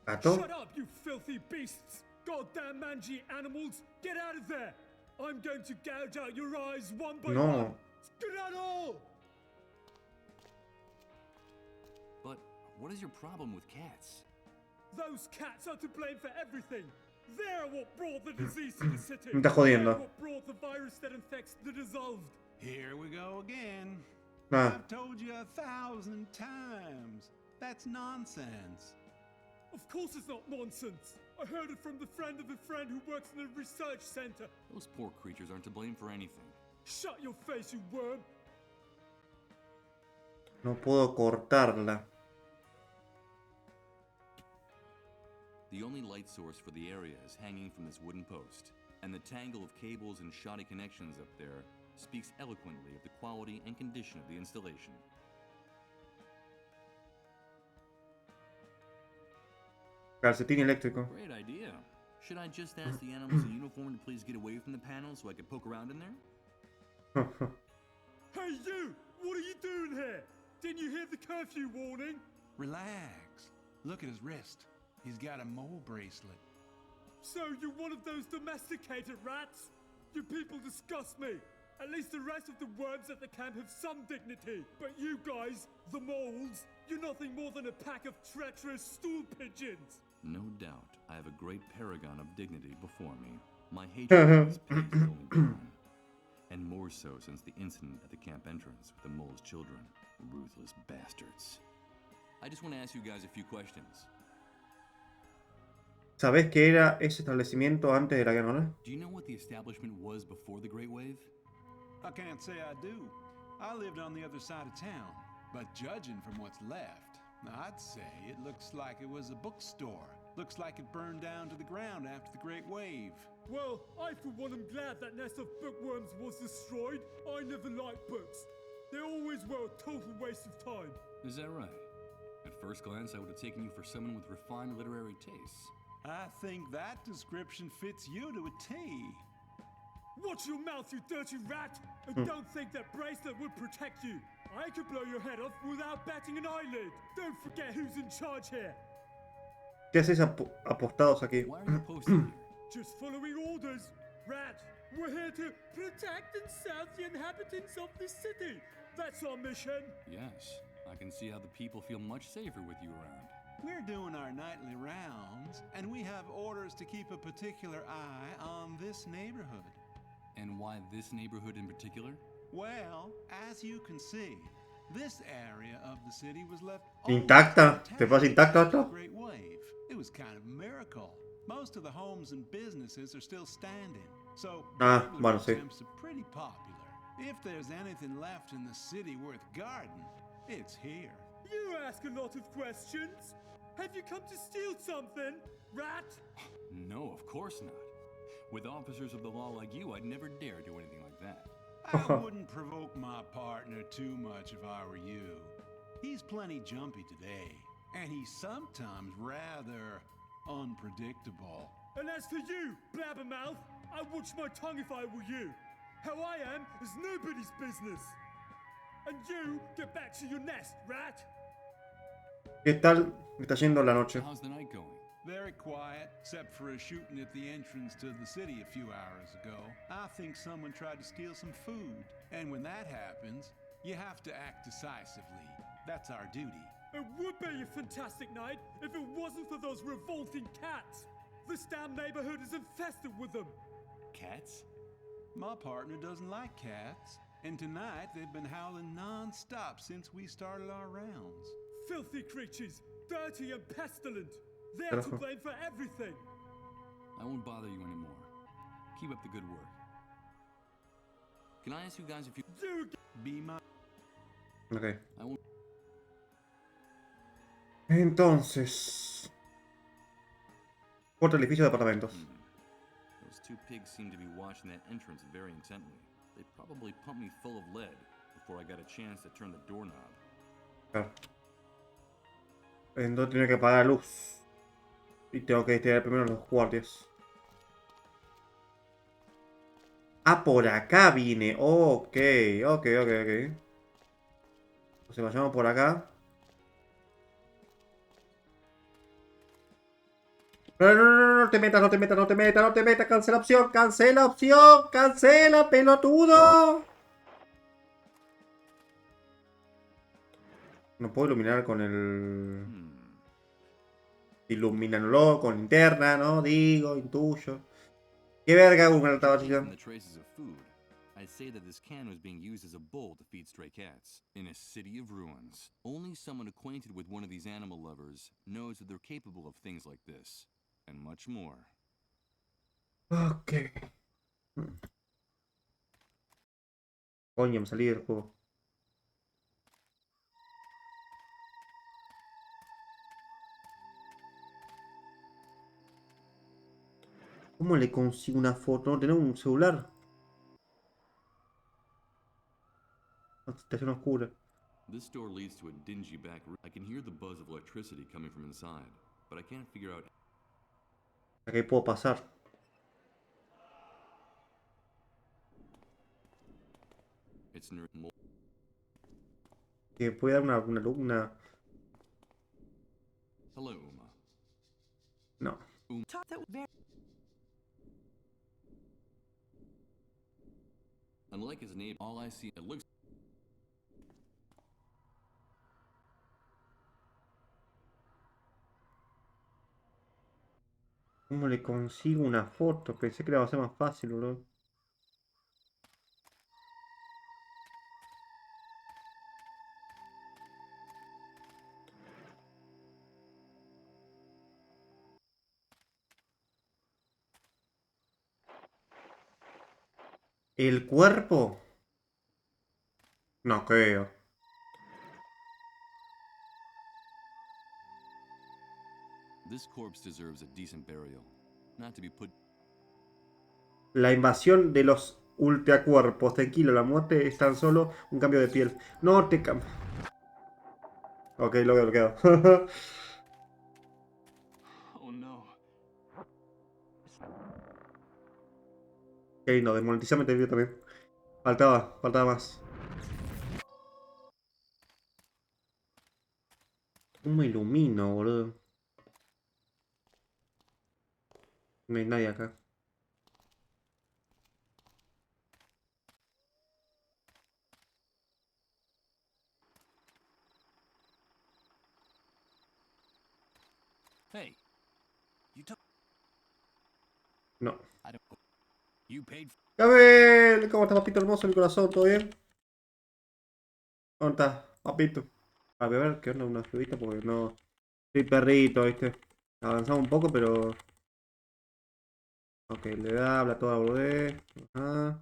A: Gato.
L: Shut up, you filthy beasts! Goddamn mangy animals! Get out of there! I'm going to gouge out your eyes one by
A: No.
L: one! Skedaddle!
E: But what is your problem with cats?
L: Those cats are to blame for everything! They're what brought the disease to the city!
A: Me estás jodiendo.
L: They're what brought the virus that infects the dissolved!
M: Here we go again.
A: Ah.
M: I've told you 1,000 times. That's nonsense.
L: Of course it's not nonsense! I heard it from the friend of a friend who works in a research center!
E: Those poor creatures aren't to blame for anything.
L: Shut your face, you worm!
A: No puedo cortarla.
E: The only light source for the area is hanging from this wooden post, and the tangle of cables and shoddy connections up there speaks eloquently of the quality and condition of the installation.
A: Calcetín eléctrico.
E: Great idea. Should I just ask the animals in uniform to please get away from the panel so I can poke around in there?
L: Hey you! What are you doing here? Didn't you hear the curfew warning?
M: Relax. Look at his wrist. He's got a mole bracelet.
L: So you're one of those domesticated rats? You people disgust me. At least the rest of the worms at the camp have some dignity. But you guys, the moles, you're nothing more than a pack of treacherous stool pigeons.
E: No doubt, I have a great paragon of dignity before me. My hatred of these pigs has only grown. And more so since the incident at the camp entrance with the mole's children. Ruthless bastards. I just want to ask you guys a few questions.
A: ¿Sabés qué era ese establecimiento antes de la guerra, no?
E: Do you know what the establishment was before the Great Wave?
M: I can't say I do. I lived on the other side of town. But judging from what's left, I'd say it looks like it was a bookstore. Looks like it burned down to the ground after the Great Wave.
L: Well, I for one am glad that nest of bookworms was destroyed. I never liked books. They always were a total waste of time.
E: Is that right? At first glance, I would have taken you for someone with refined literary tastes.
M: I think that description fits you to a T.
L: Watch your mouth, you dirty rat! And don't think that bracelet would protect you. I could blow your head off without batting an eyelid. Don't forget who's in charge here.
A: ¿Qué haces apostados aquí?
L: Just following orders. Rat, we're here to protect and serve the inhabitants of this city. That's our mission.
E: Yes, I can see how the people feel much safer with you around.
M: We're doing our nightly rounds, and we have orders to keep a particular eye on this neighborhood.
E: And why this neighborhood in particular?
M: Well, as you can see, this area of the city was left
A: intacta. ¿Te pasa intacta esto?
M: Great wave. It was kind of a miracle. Most of the homes and businesses are still standing, so
A: bueno, sí.
M: attempts are pretty popular. If there's anything left in the city worth guarding, it's here.
L: You ask a lot of questions. Have you come to steal something, rat?
E: No, of course not. With officers of the law like you, I'd never dare do anything like that.
M: I wouldn't provoke my partner too much if I were you. He's plenty jumpy today, and he's sometimes rather unpredictable.
L: And as for you, blabbermouth, I watch my tongue if I were you. How I am is nobody's business. And you, get back to your nest, rat.
A: ¿Qué tal está yendo la noche?
E: How's the night going?
M: Very quiet, except for a shooting at the entrance to the city a few hours ago. I think someone tried to steal some food. And when that happens, you have to act decisively. That's our duty.
L: It would be a fantastic night if it wasn't for those revolting cats. This damn neighborhood is infested with them.
E: Cats?
M: My partner doesn't like cats. And tonight they've been howling non-stop since we started our rounds.
L: Filthy creatures, dirty and pestilent. They're to blame for everything.
E: I won't bother you anymore. Keep up the good work. Can I ask you guys if you...
M: Be my...
A: Ok.
E: I won't...
A: Entonces... Otro edificio de apartamentos.
E: Those two pigs seem to be watching that entrance very intently. They probably pumped me full of lead before I got a chance to turn the doorknob.
A: Claro. Entonces tengo que apagar la luz. Y tengo que distraer primero a los guardias. Ah, por acá vine. Ok. Entonces vayamos por acá. No te metas. Cancela opción. Cancela, pelotudo. No puedo iluminar con el... Ilumínalo con linterna, ¿no? Digo, intuyo. ¿Qué verga con la tabachilla?
E: I'd say that this can was being used as a bowl to feed stray cats in a city of ruins. Only someone acquainted with one of these animal lovers knows that they're capable of things like this, and much more.
A: Ok. Coño, me salí del juego. ¿Cómo le consigo una foto? ¿No tenemos un celular? Estación oscura.
E: This door leads to a dingy back room. I can hear the buzz of electricity coming from inside, but I can't figure out.
A: Aquí puedo pasar.
E: It's near.
A: Que puede dar una...
E: Hello, Uma.
A: No.
E: Unlike his name, all I see, it looks...
A: ¿Cómo le consigo una foto? Pensé que le iba a ser más fácil, bro. ¿El cuerpo? No creo.
E: This corpse deserves a decent burial, not to be put.
A: La invasión de los ultracuerpos. Tranquilo, la muerte es tan solo un cambio de piel. No te cambies. Ok, lo veo, lo quedo.
B: Oh no.
A: Qué lindo, desmonetizame este video también. Faltaba más. ¿Cómo ilumino, boludo? No hay nadie acá.
E: Hey, you took.
A: No.
E: I don't. You paid.
A: ¡Gabriel! ¿Cómo está, papito hermoso? Mi corazón, ¿todo bien? ¿Dónde está, papito? A ver, ¿qué onda? Una ayudita porque no... Soy perrito, ¿viste? Avanzamos un poco, pero... Ok, le da, habla toda la boludez. Ajá.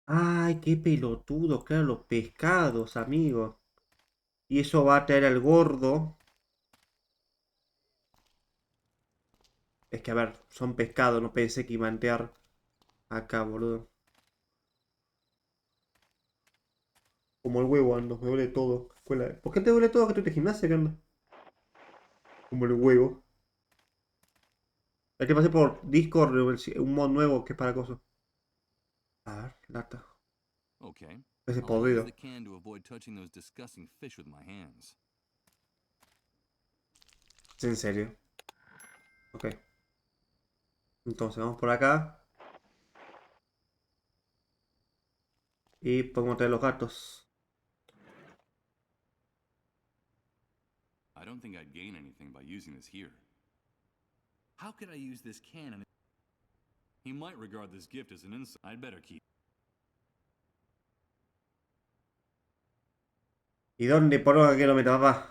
A: Ay, qué pelotudo, claro, los pescados, amigo. Y eso va a traer al gordo. Es que, a ver, son pescados, no pensé que iba a entrar acá, boludo. Como el huevo ando, me duele todo. ¿Por qué te duele todo que tú te gimnasia, qué onda? Como el huevo. Es que pasé por Discord un mod nuevo que es para cosas. A ver, lata.
E: Okay.
A: Ese
E: I'll use
A: podrido.
E: the can to avoid touching those disgusting fish with my hands.
A: ¿Es en serio? Ok. Entonces vamos por acá. Y podemos traer los gatos.
E: I don't think I'd gain anything by using this here. How could I use this can and... He might regard this gift as an insult. I'd better keep...
A: ¿Y dónde por lo que lo meto, papá?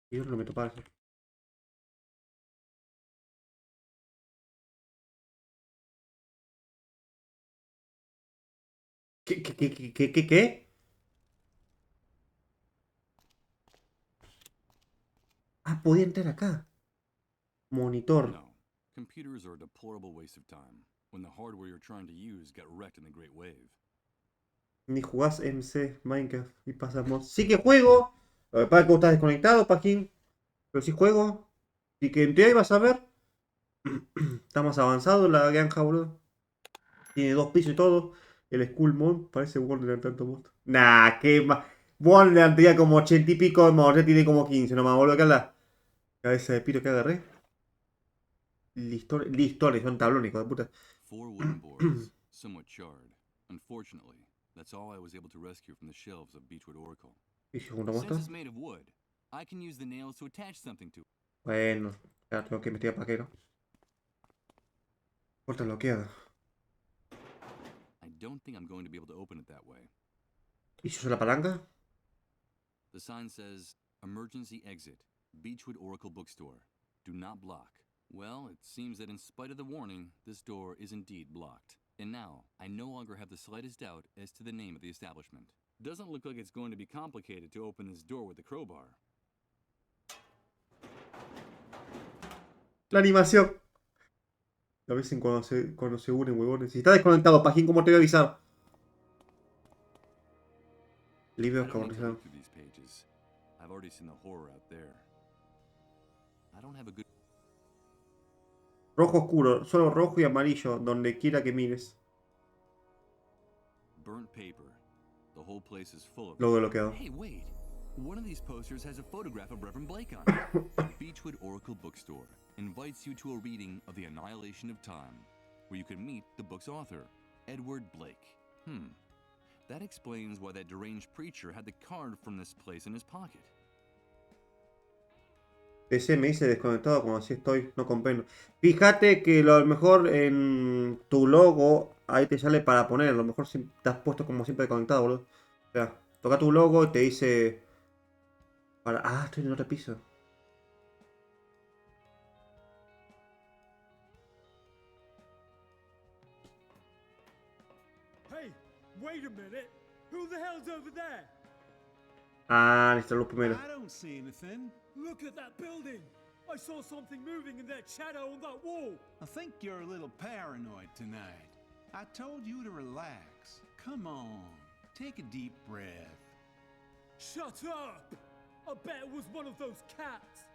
A: ¿Y dónde lo meto, para eso? ¿Qué? Ah, podía entrar acá. Monitor.
E: No. Computers are a deplorable waste of time when the hardware you're trying to use got wrecked in the Great Wave.
A: Ni jugás MC, Minecraft y pasamos. Sí que juego. Lo que pasa es que vos estás desconectado, Pajín. Pero sí juego. Así que entré ahí vas a ver. Está más avanzado la granja, boludo. Tiene 2 pisos y todo. El Skull Mod parece Wonderland tanto mod. Nah, qué más. Wonderland tenía como 80 y pico de mod. Ya tiene como 15 nomás, boludo. ¿Qué habla? Cabeza de piro que agarré. Listones, son tablones, hijo de puta.
E: 4 wooden boards, somewhat charred. Unfortunately, that's all I was able to rescue from the shelves of Beechwood Oracle.
A: ¿Y si juntamos
E: Since
A: esto?
E: it's made of wood, I can use the nails to attach something to it.
A: Bueno, ya tengo que investigar para qué, ¿no? Puerta bloqueada.
E: I don't think I'm going to be able to open it that way.
A: ¿Y si uso la palanca?
E: The sign says, Emergency Exit, Beechwood Oracle Bookstore. Do not block. Well, it seems that in spite of the warning, this door is indeed blocked. And now, I no longer have the slightest doubt as to the name of the establishment. Doesn't look like it's going to be complicated to open this door with a crowbar.
A: La animación. A veces cuando se unen, huevones. Si está desconectado, Pajín, ¿cómo te voy a avisar? Libro
E: I don't need to
A: caborizado.
E: look through these pages. I've already seen the horror out there. I don't have a good...
A: Rojo oscuro, solo rojo y amarillo, donde quiera que mires.
E: Burnt paper. The whole place is full of...
A: Logo bloqueado.
E: Hey, wait. One of these posters has a photograph of Reverend Blake on it. Beechwood Oracle Bookstore invites you to a reading of The Annihilation of Time, where you can meet the book's author, Edward Blake. That explains why that deranged preacher had the card from this place in his pocket.
A: PC me dice desconectado cuando así estoy, no comprendo. Fíjate que lo mejor en tu logo, ahí te sale para poner, a lo mejor si te has puesto como siempre desconectado, boludo. O sea, toca tu logo y te dice... Para... Ah, estoy en otro piso.
L: Hey, wait a minute. Who the hell's over there?
A: Ah, necesito luz primero.
M: I don't see anything.
L: Look at that building. I saw something moving in that shadow on that wall.
M: I think you're a little paranoid tonight. I told you to relax. Come on, take a deep breath.
L: Shut up! I bet it was one of those cats.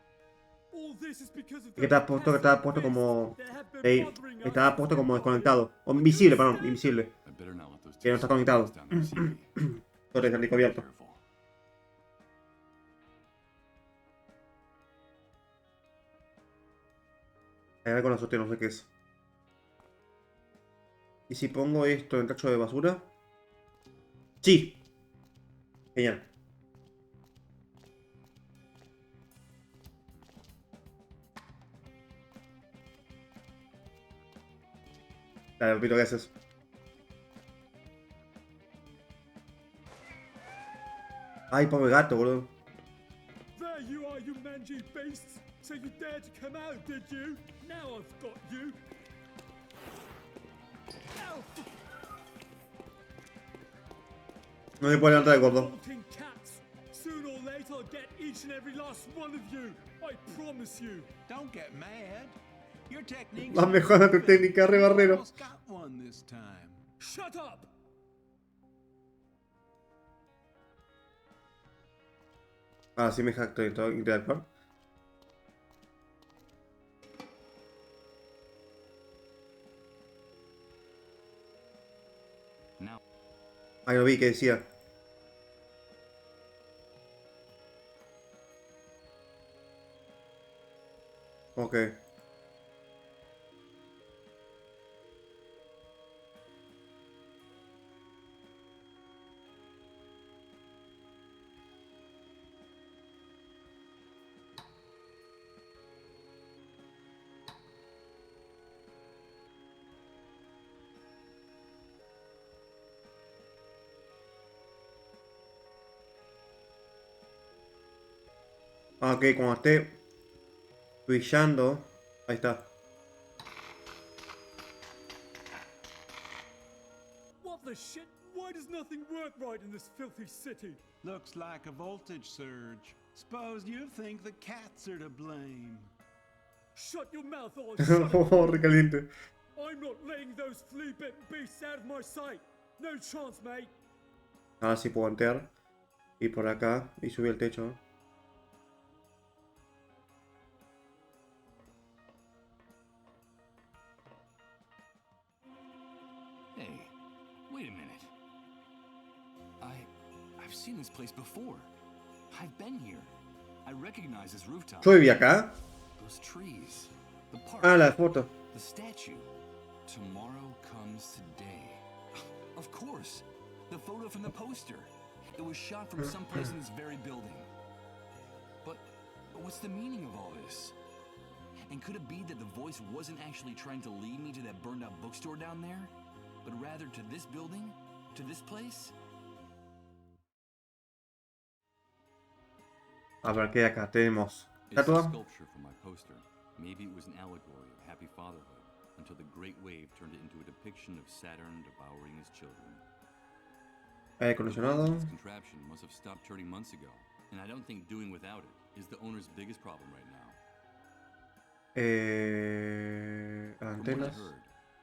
L: All this is because of
A: Que estaba puesto como. Estaba puesto como desconectado. O invisible, perdón, invisible. Que no está conectado. Todo el rico abierto. Hay algo con la azotea, no sé qué es. ¿Y si pongo esto en tacho de basura? ¡Sí! Genial. Dale, repito, ¿qué haces? Ay, pobre gato, boludo.
L: There you are, you mangy beasts. So you dared to come out, did you? Now I've got you. Ow!
A: No me puedo levantar el gordo.
L: Fucking cats. Sooner or later I'll get each and every last one of you. I promise you.
M: Don't get mad. Your technique's
A: La mejor técnica, re barrero.
M: almost got one this time.
L: Shut up!
A: Ah, sí me jacto de interactuar. Ahí lo vi que decía. Ok. Ah, ok, cuando esté brillando. Ahí está.
L: What the shit? Why does nothing work right in this filthy city?
M: Looks like a voltage surge. Suppose you think the cats are to blame.
L: Shut your mouth or I'll shut it.
A: Oh, recaliente.
L: I'm not letting those flea-bitten beasts out of my sight. No chance, mate.
A: Ahora sí puedo entrar. Y por acá. Y subir el techo.
E: Hey, wait a minute. I've seen this place before. I've been here. I recognize this rooftop.
A: Yo viví acá.
E: Those trees. The park.
A: Ah, la foto.
E: The statue. Tomorrow comes today. Of course. The photo from the poster. It was shot from someplace in this very building. But what's the meaning of all this? And could it be that the voice wasn't actually trying to lead me to that burned out bookstore down there? But rather to this building? To this place?
A: A ver, ¿qué hay acá? Tenemos
E: It's a
A: estatua.
E: sculpture from my poster. Maybe it was an allegory of happy fatherhood until the great wave turned it into a depiction of Saturn devouring his children.
A: Aire acondicionado.
E: This contraption must have stopped turning months ago, and I don't think doing without it is the owner's biggest problem right now. From what I
A: Antenas.
E: heard,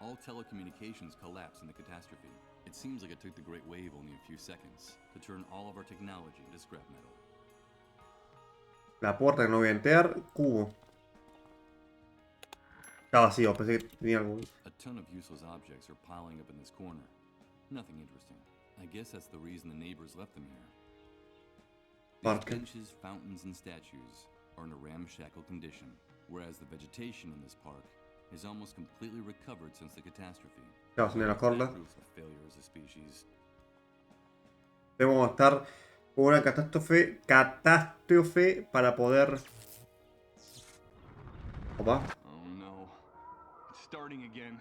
E: all telecommunications collapsed in the catastrophe. It seems like it took the great wave only a few seconds to turn all of our technology into scrap metal.
A: La puerta que no voy a entrar. Cubo. Está vacío, pensé que tenía algo.
E: A ton of useless objects are piling up in this corner. Nothing interesting. I guess that's the reason the neighbors left them here. These
A: Parque.
E: benches, fountains, and statues are in a ramshackle condition, whereas the vegetation in this park is almost completely recovered since the catastrophe.
A: Estamos en la corda.
E: Proof of failure as a species.
A: Debemos estar con una catástrofe para poder. Opa.
B: Oh no. It's starting again.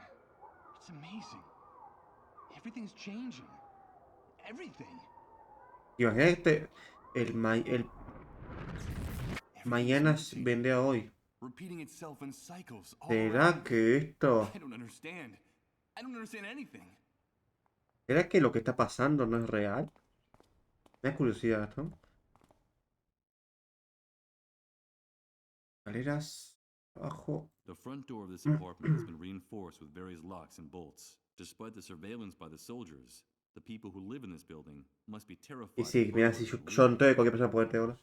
B: It's amazing. Everything's changing. Everything.
A: Imagínate el mañana vendría hoy.
B: Repeating itself in cycles all
A: ¿Será
B: around.
A: que esto?
B: I don't understand. I don't understand anything.
A: ¿Será que lo que está pasando no es real? Me da curiosidad esto. Escaleras abajo.
E: The front door of this apartment has been reinforced with various locks and bolts. Despite the surveillance by the soldiers, the people who live in this building must be terrified.
A: Y sí, mira, si yo entré, cualquier persona puede entrar.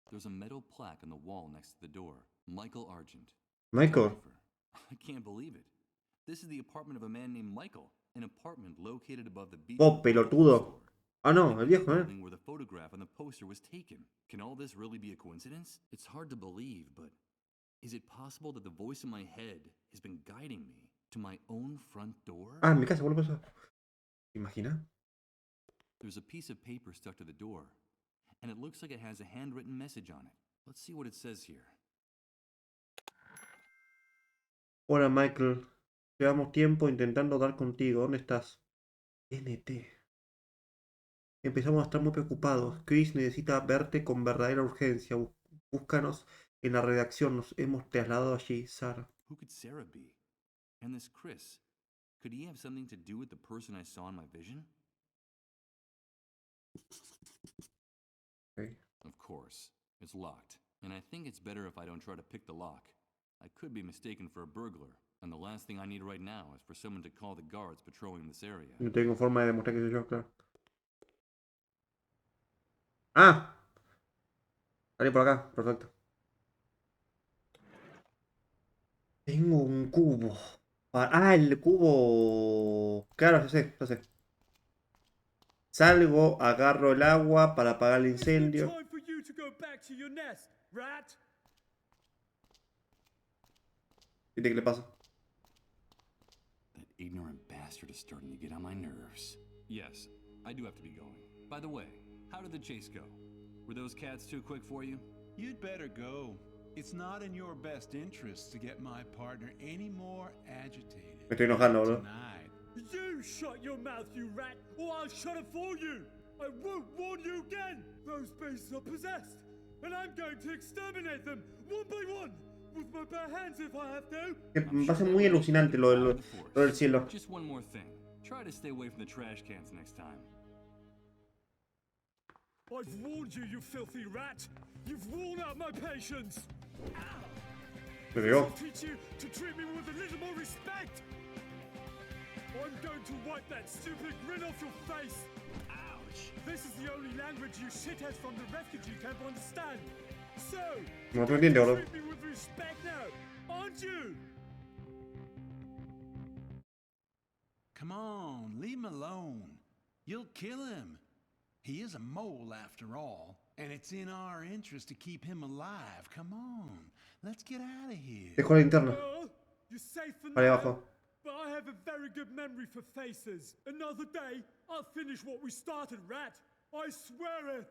E: There's a metal plaque on the wall next to the door. Michael Argent.
A: Michael.
E: I can't believe it. This is the apartment of a man named Michael, an apartment located above the beach.
A: Oh, pelotudo. Ah, no, el viejo,
E: where the photograph on the poster was taken. Can all this really be a coincidence? It's hard to believe, but is it possible that the voice in my head has been guiding me to my own front door?
A: Ah, en mi casa, vuelvo a pasar. Imagina.
E: There's a piece of paper stuck to the door, and it looks like it has a handwritten message on it. Let's see what it says here.
A: Hola, Michael. Llevamos tiempo intentando dar contigo. ¿Dónde estás? NT. Empezamos a estar muy preocupados. Chris necesita verte con verdadera urgencia. Búscanos en la redacción. Nos hemos trasladado allí, Sarah.
E: Who could Sarah be? And this Chris, could he have something to do with the person I saw in my vision?
A: Okay.
E: Of course. It's locked, and I think it's better if I don't try to pick the lock. I could be mistaken for a burglar, and the last thing I need right now is for someone to call the guards patrolling this area.
A: No tengo forma de demostrar que soy yo, claro. ¡Ah! Salí por acá, perfecto. Tengo un cubo. Ah, el cubo. Claro, ya sé, ya sé. Salgo, agarro el agua para apagar el incendio. ¿Viste qué le pasa?
E: That ignorant bastard is starting to get on my nerves. Yes, I do have to be going. By the way, how did the chase go? Were those cats too quick for you?
M: You'd better go. It's not in your best interest to get my partner any more agitated.
A: Me estoy enojando, bro.
L: You shut your mouth, you rat, or I'll shut it for you! I won't warn you again! Those beasts are possessed, and I'm going to exterminate them, one by one, with my bare hands if I have to!
A: Me parece muy alucinante lo del cielo.
E: Just one more thing. Try to stay away from the trash cans next time.
L: I've warned you, you filthy rat! You've worn out my patience!
A: Me veo.
L: I'll teach you to treat me with a little more respect! I'm going to wipe that stupid grin off your face! Ouch! This is the only language you shitheads from the refugee camp understand! So,
A: No te entiendo, bro.
L: treat me with respect now, aren't you?
M: Come on, leave him alone. You'll kill him. He is a mole after all, and it's in our interest to keep him alive. Come on, let's get out of here.
A: Dejo la linterna.
L: You're safe for
A: Vale,
L: now,
A: abajo.
L: but I have a very good memory for faces. Another day, I'll finish what we started, rat. I swear it.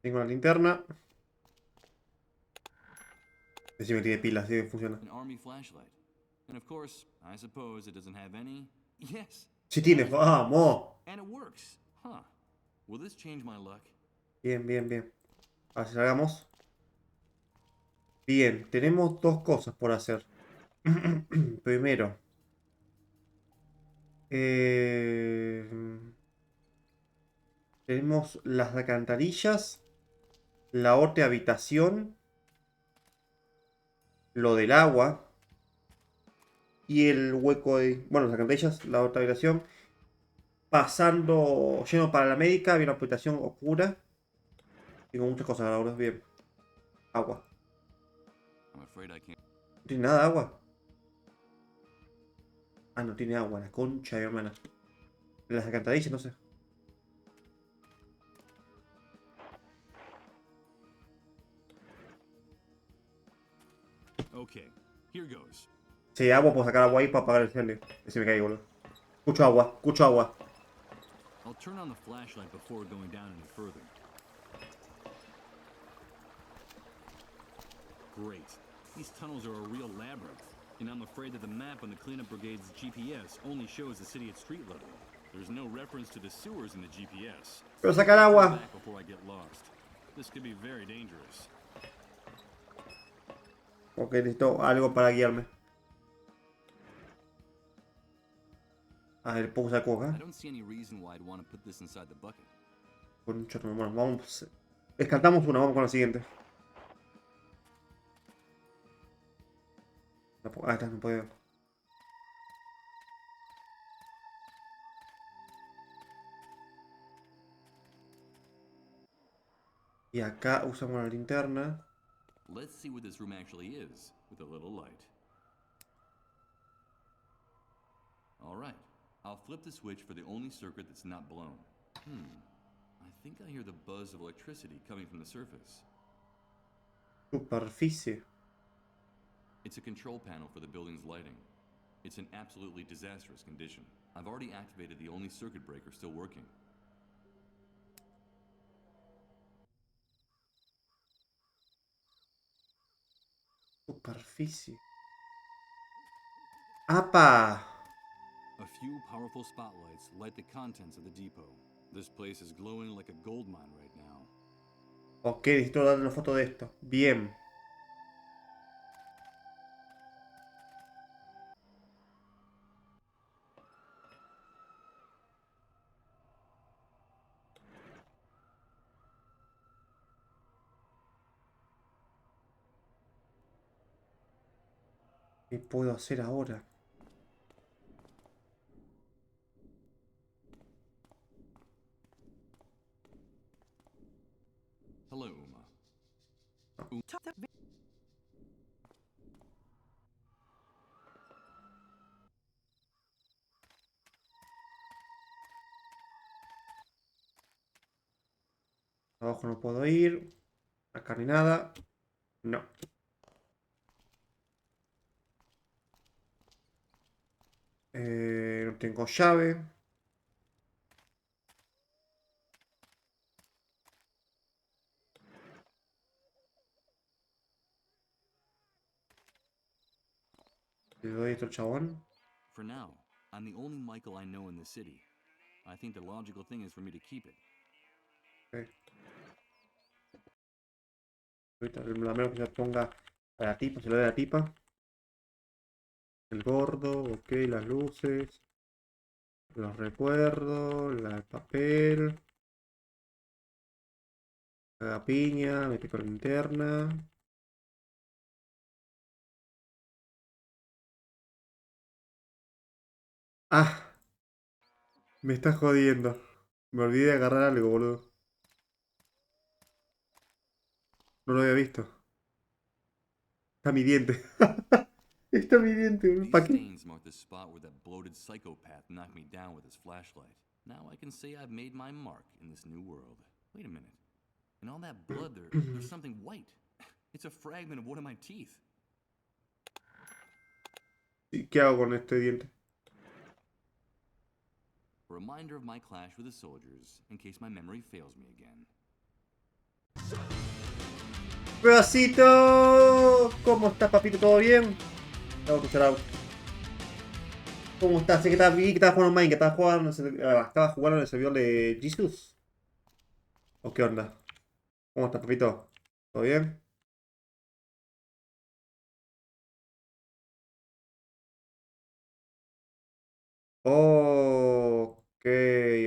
A: Tengo la linterna. Decime que tiene pilas, así que funciona.
E: An army flashlight. And of course, I suppose it doesn't have any. Yes.
A: Sí tiene, vamos.
E: And it works. Huh. Will this change my luck?
A: Bien, bien, bien. Así salgamos. Bien, tenemos dos cosas por hacer. Primero. Tenemos las alcantarillas. La otra habitación. Lo del agua. Y el hueco de... Bueno, las alcantarillas, la otra habitación. Pasando, yendo para la médica, había una habitación oscura. Tengo muchas cosas ahora, bien. Agua. No tiene nada de agua. Ah, no tiene agua, la concha de mi hermana. Las alcantarillas, no sé.
E: Okay, here goes.
A: Si hay agua, puedo sacar agua ahí para apagar el incendio. Si me caigo, boludo. Escucho agua, escucho agua.
E: I'll turn on the flashlight before going down any further. Great. These tunnels are a real labyrinth, and I'm afraid that the map on the cleanup brigade's GPS only shows the city at street level. There's no reference to the sewers in the GPS.
A: Pero sacar agua.
E: Back before I get lost. This could be very dangerous.
A: Ok, necesito algo para guiarme. A ver, ¿puedo usar coca?
E: I don't see any reason why I'd want to put this inside the bucket.
A: Concha, no, bueno, vamos. Descartamos una, vamos con la siguiente. Esta no puedo. Y acá usamos la linterna.
E: Let's see what this room actually is with a little light. All right, I'll flip the switch for the only circuit that's not blown. I think I hear the buzz of electricity coming from the surface.
A: Superficie.
E: It's a control panel for the building's lighting. It's in absolutely disastrous condition. I've already activated the only circuit breaker still working.
A: Superficie. ¡Apa!
E: A few powerful spotlights light the contents of the depot. This place is glowing like a gold mine right now.
A: Ok, necesito darle una foto de esto. Bien. ¿Qué puedo hacer ahora?
E: Hello, Uma.
A: Abajo no puedo ir. Acá ni nada. No. No tengo llave. Le doy esto al chabón.
E: For now, I'm the only Michael I know in the city. I think the logical thing is for me to keep it.
A: Okay. Ahorita la menos que se ponga a la tipa, se lo doy a la tipa. El gordo, ok, las luces. Los recuerdos, el papel. Haga piña, me pico la linterna. Ah, me está jodiendo. Me olvidé de agarrar algo, boludo. No lo había visto. Está mi diente. Está mi diente, boludo.
E: These
A: ¿Para qué?
E: stains mark the spot where that bloated psychopath knocked me down with his flashlight. Now I can say I've made my mark in this new world. Wait a minute. In all that blood, there's something white. It's a fragment of one of my teeth.
A: ¿Y qué hago con este diente?
E: A reminder of my clash with the soldiers, in case my memory fails me again.
A: ¡Pedacito! ¿Cómo estás, papito? ¿Todo bien? ¿Cómo estás? Sé que estabas jugando online, que estabas jugando en el servidor de Jesus. ¿O qué onda? ¿Cómo estás, papito? ¿Todo bien?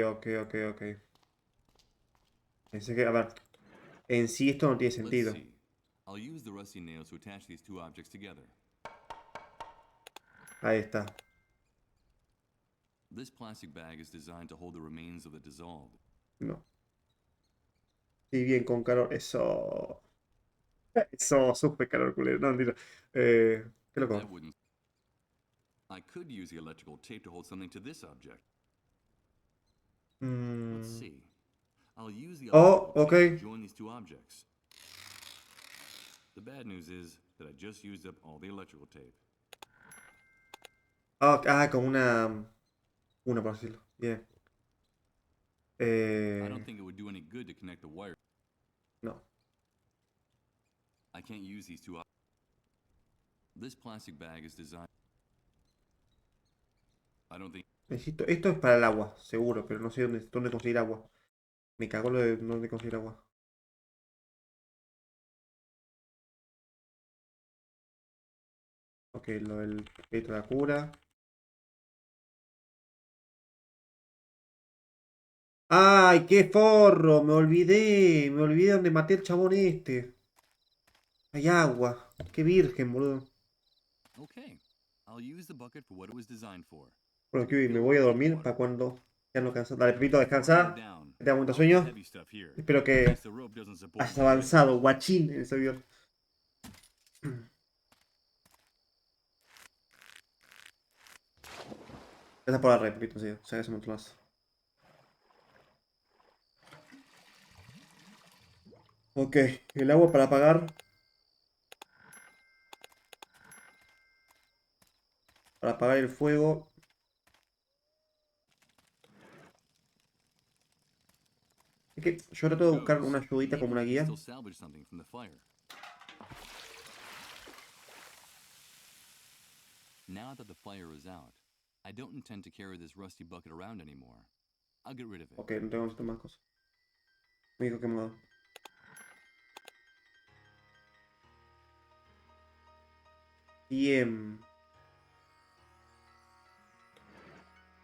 A: Ok, ok. Pensé que, a ver, en sí esto no tiene sentido.
E: Let's see. I'll use the rusty nails to attach these two objects together.
A: Ahí está.
E: This plastic bag is designed to hold the remains of the dissolved.
A: No. Sí, bien, con calor. Eso. Eso, sufre calor, culero. No, mentira. ¿Qué loco?
E: That wouldn't. I could use the electrical tape to hold something to this object. Let's see. I'll use the electrical tape to join these two objects. The bad news is that I just used up all the electrical tape.
A: Con una por decirlo. Bien.
E: I don't think it would do any good to connect the wire.
A: No.
E: I can't use these two. This plastic bag is designed. I don't think.
A: Necesito. Esto es para el agua, seguro, pero no sé dónde conseguir agua. Me cagó lo de dónde conseguir agua. Ok, lo del peito de la cura. ¡Ay, qué forro! Me olvidé. Me olvidé donde maté al chabón este. Hay agua. Qué virgen, boludo.
E: Okay, I'll use the bucket for what it was designed for.
A: Bueno, Kyubi, me voy a dormir para cuando ya no canso. Dale, Pepito, descansa. Que tenga mucho sueño. Espero que hayas avanzado, guachín, en el servidor. Gracias por la red, Pepito, sí. O sea, que se me más. Ok, el agua para apagar. Para apagar el fuego. Es que yo trato de buscar una ayudita como una guía.
E: Now that the fire is out, I don't intend to carry this rusty bucket around anymore. I'll get rid of it.
A: Ok, no tengo más cosas. Me dijo que me... Bien.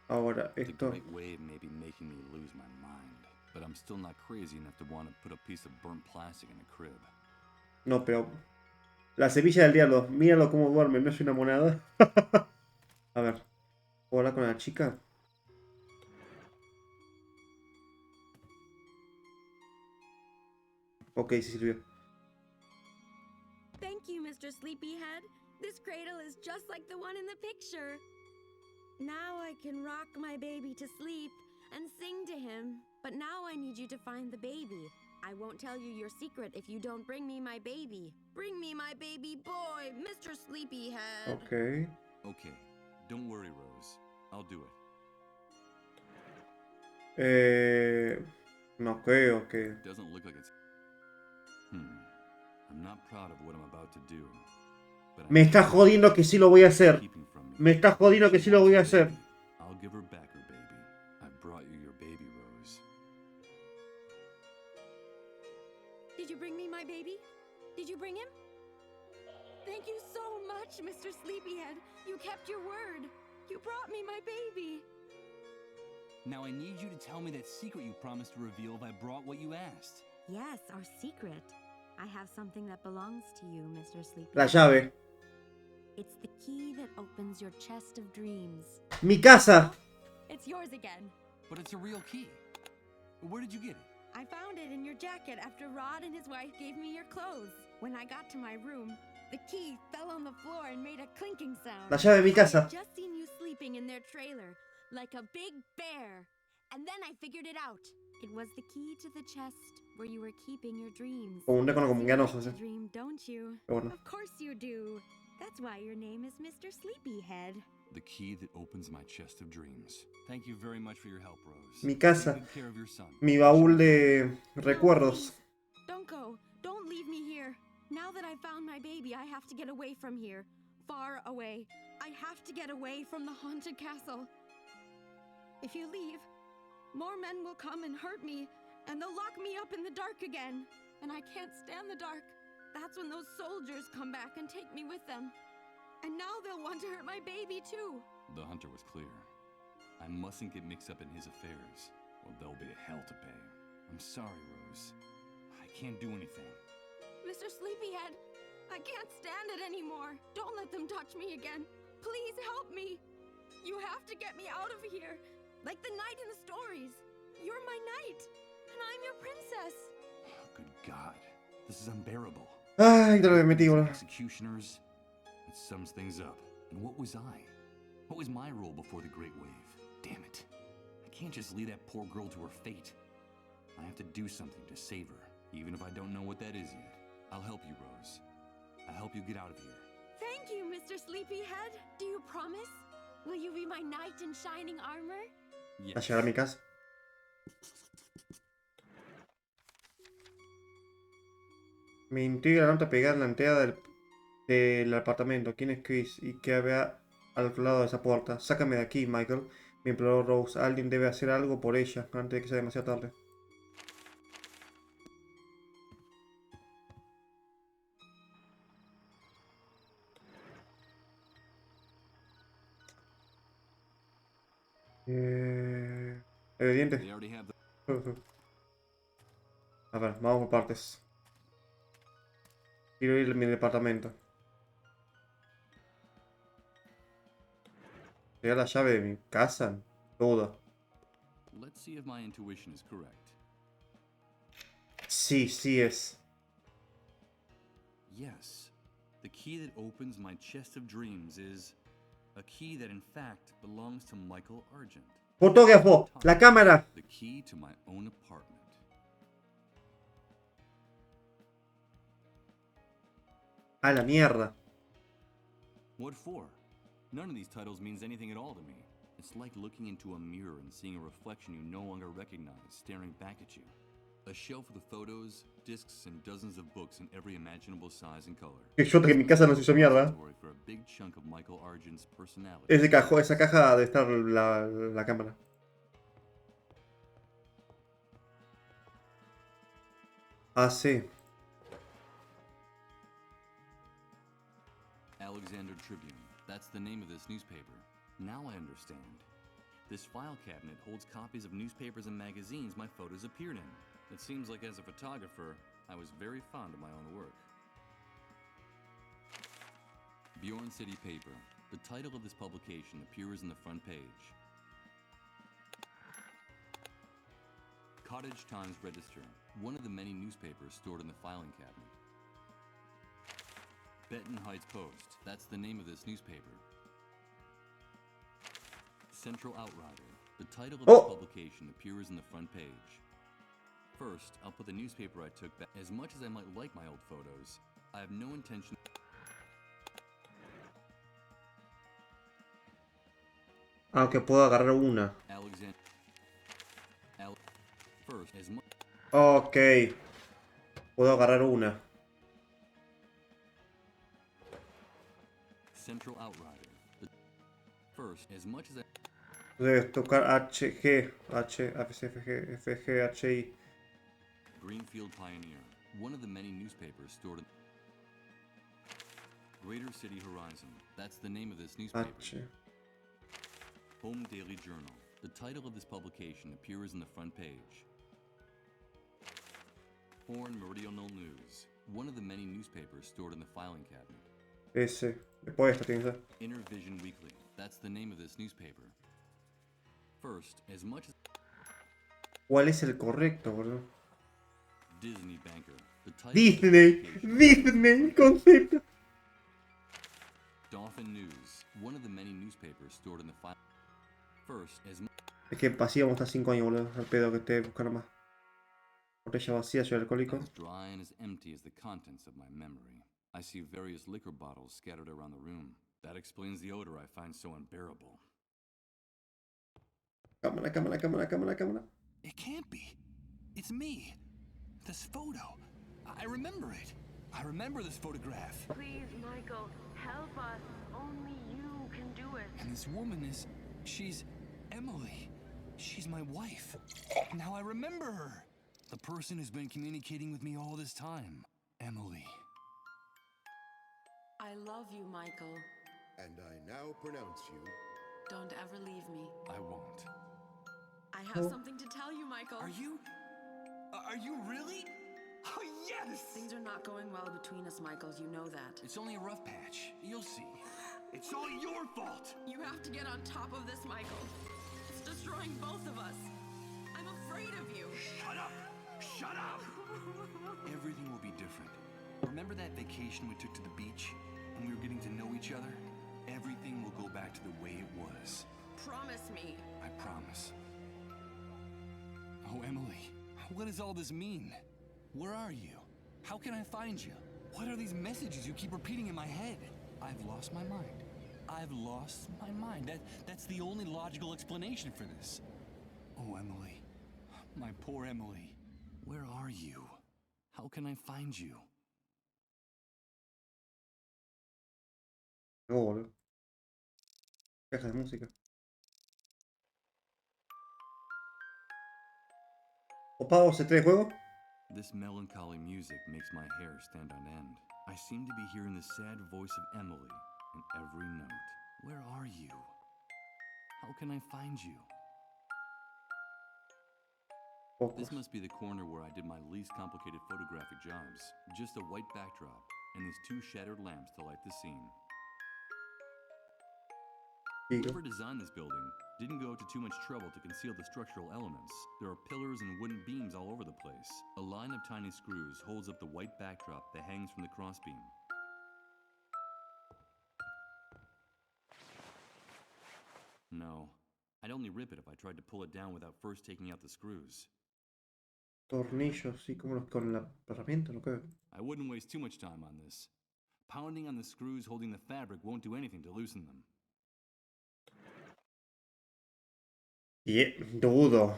A: Ahora, esto...
E: The great wave may be making me lose my mind, but I'm still not crazy enough to want to put a piece of burnt plastic in a crib.
A: No, pero... La semilla del diablo. Míralo cómo duerme, no es una monada. A ver. ¿Puedo hablar con la chica? Ok, sí sirvió.
J: Thank you, Mr. Sleepyhead. This cradle is just like the one in the picture. Now I can rock my baby to sleep and sing to him. But now I need you to find the baby. I won't tell you your secret if you don't bring me my baby. Bring me my baby boy, Mr. Sleepyhead.
A: Ok.
E: Okay, don't worry, Rose. I'll do it.
A: No creo que...
E: Doesn't look like it's... I'm not proud of what I'm about to do.
A: Me está jodiendo que sí lo voy a hacer. Me está jodiendo que sí lo voy a hacer.
E: I'll give her back her baby. I brought you your baby, Rose.
J: Did you bring me my baby? Did you bring him? Thank you so much, Mr. Sleepyhead. You kept your word. You brought me my baby.
E: Now I need you to tell me that secret you promised to reveal if I brought what you asked.
J: Yes, our secret. I have something that belongs to you, Mr. Sleepyhead.
A: La llave.
J: It's the key that opens your chest of dreams.
A: Mi casa.
J: It's yours again.
E: But it's a real key. Where did you get it?
J: I found it in your jacket after Rod and his wife gave me your clothes. When I got to my room, the key fell on the floor and made a clinking sound.
A: La llave de mi casa.
J: I had just seen you sleeping in their trailer, like a big bear. And then I figured it out. It was the key to the chest where you were keeping your dreams.
A: Como un decono como un ganoso,
J: You
A: ¿sí?
J: dream, don't you?
A: Bueno.
J: Of course you do. That's why your name is Mr. Sleepyhead.
E: The key that opens my chest of dreams. Thank you very much for your help, Rose.
A: Mi casa.
E: Take good care of your son.
A: Mi baúl de recuerdos.
J: Don't go. Don't leave me here. Now that I found my baby, I have to get away from here. Far away. I have to get away from the haunted castle. If you leave, more men will come and hurt me, and they'll lock me up in the dark again. And I can't stand the dark. That's when those soldiers come back and take me with them. And now they'll want to hurt my baby too.
E: The hunter was clear. I mustn't get mixed up in his affairs, or there'll be hell to pay. I'm sorry, Rose. I can't do anything.
J: Mr. Sleepyhead, I can't stand it anymore. Don't let them touch me again. Please help me. You have to get me out of here. Like the knight in the stories. You're my knight, and I'm your princess.
E: Good God, this is unbearable.
A: Ay, te lo he metido.
E: Executioners. It sums things up. And what was I? What was my role before the Great Wave? Damn it. I can't just leave that poor girl to her fate. I have to do something to save her, even if I don't know what that is yet. I'll help you, Rose. I'll help you get out of here.
J: Thank you, Mr. Sleepyhead. Do you promise? Will you be my knight in shining armor?
A: ¿A llegar a mi casa? Me intriga la nota pegada en la entrada del apartamento. ¿Quién es Chris? ¿Y qué había al otro lado de esa puerta? Sácame de aquí, Michael. Me imploró Rose. Alguien debe hacer algo por ella antes de que sea demasiado tarde. Evidente. A ver, vamos por partes. Quiero ir a mi departamento. Tengo la llave de mi casa. Todo.
E: Let's see if my intuition is correct.
A: Sí, sí es.
E: Yes, the key that opens my chest of dreams is a key that in fact belongs to Michael Argent.
A: Fotógrafo, la cámara.
E: The key to my own apartment.
A: A la mierda.
E: What for? None of these titles means anything at all to me. It's like looking into a mirror and seeing a reflection you no longer recognize staring back at you. A shelf with photos, discs, and dozens of books in every imaginable size and color.
A: Que yo que mi casa no se hizo mierda.
E: For a big chunk of Michael Argent's personality.
A: Esa caja debe estar la cámara. Ah, sí.
E: Alexander Tribune. That's the name of this newspaper. Now I understand. This file cabinet holds copies of newspapers and magazines my photos appeared in. It seems like as a photographer, I was very fond of my own work. Bjorn City Paper. The title of this publication appears in the front page. Cottage Times Register. One of the many newspapers stored in the filing cabinet. Benton Heights Post. That's the name of this newspaper. Central Outrider. The title of this publication appears in the front page. First, I'll put the newspaper I took back. As much as I might like my old photos, I have no intention.
A: Aunque puedo agarrar una.
E: Alexander. First, as much.
A: Ok. Puedo agarrar una.
E: Central Outrider. First, as much as I.
A: Debes tocar H, G, H, F, C, F, G, F, G, H, I.
E: Greenfield Pioneer. One of the many newspapers stored in. Greater City Horizon. That's the name of this newspaper.
A: H.
E: Home Daily Journal. The title of this publication appears in the front page. Foreign Meridional News. One of the many newspapers stored in the filing cabinet.
A: S. Después esta tiene que ser.
E: Inner Vision Weekly. That's the name of this newspaper. First, as much as.
A: ¿Cuál es el correcto, bro?
E: Disney Banker. The title
A: Disney, concepto.
E: Dolphin News. One of the many newspapers stored in the file. First, as
A: Es que así vamos a estar 5 años, boludo. Al pedo que esté buscando más. Botella vacía, soy alcohólico.
E: as dry and as empty as the contents of my memory. I see various liquor bottles scattered around the room. That explains the odor I find so unbearable.
A: Cámara.
E: It can't be. It's me. This photo. I remember it. I remember this photograph.
N: Please, Michael, help us. Only you can do it.
E: And this woman is... she's Emily. She's my wife. Now I remember her. The person who's been communicating with me all this time. Emily.
K: I love you, Michael.
O: And I now pronounce you.
K: Don't ever leave me.
E: I won't.
J: I have something to tell you, Michael.
E: Are you really? Oh, yes!
K: Things are not going well between us, Michael. You know that.
E: It's only a rough patch. You'll see. It's all your fault!
J: You have to get on top of this, Michael. It's destroying both of us. I'm afraid of you.
E: Shut up! Shut up! Everything will be different. Remember that vacation we took to the beach? When we were getting to know each other? Everything will go back to the way it was.
J: Promise me.
E: I promise. Oh, Emily, what does all this mean? Where are you? How can I find you? What are these messages you keep repeating in my head? I've lost my mind. I've lost my mind. That's the only logical explanation for this. Oh, Emily. My poor Emily. Where are you? How can I find you?
A: No, boludo. Caja de música. ¿Opado se trae juego?
E: This melancholy music makes my hair stand on end. I seem to be hearing the sad voice of Emily in every note. Where are you? How can I find you? This must be the corner where I did my least complicated photographic jobs. Just a white backdrop, and these 2 shattered lamps to light the scene. Whoever designed this building didn't go to too much trouble to conceal the structural elements. There are pillars and wooden beams all over the place. A line of tiny screws holds up the white backdrop that hangs from the crossbeam. No, I'd only rip it if I tried to pull it down without first taking out the screws.
A: Tornillos, sí, como los con la herramienta, no creo.
E: I wouldn't waste too much time on this. Pounding on the screws holding the fabric won't do anything to loosen them.
A: Dudo.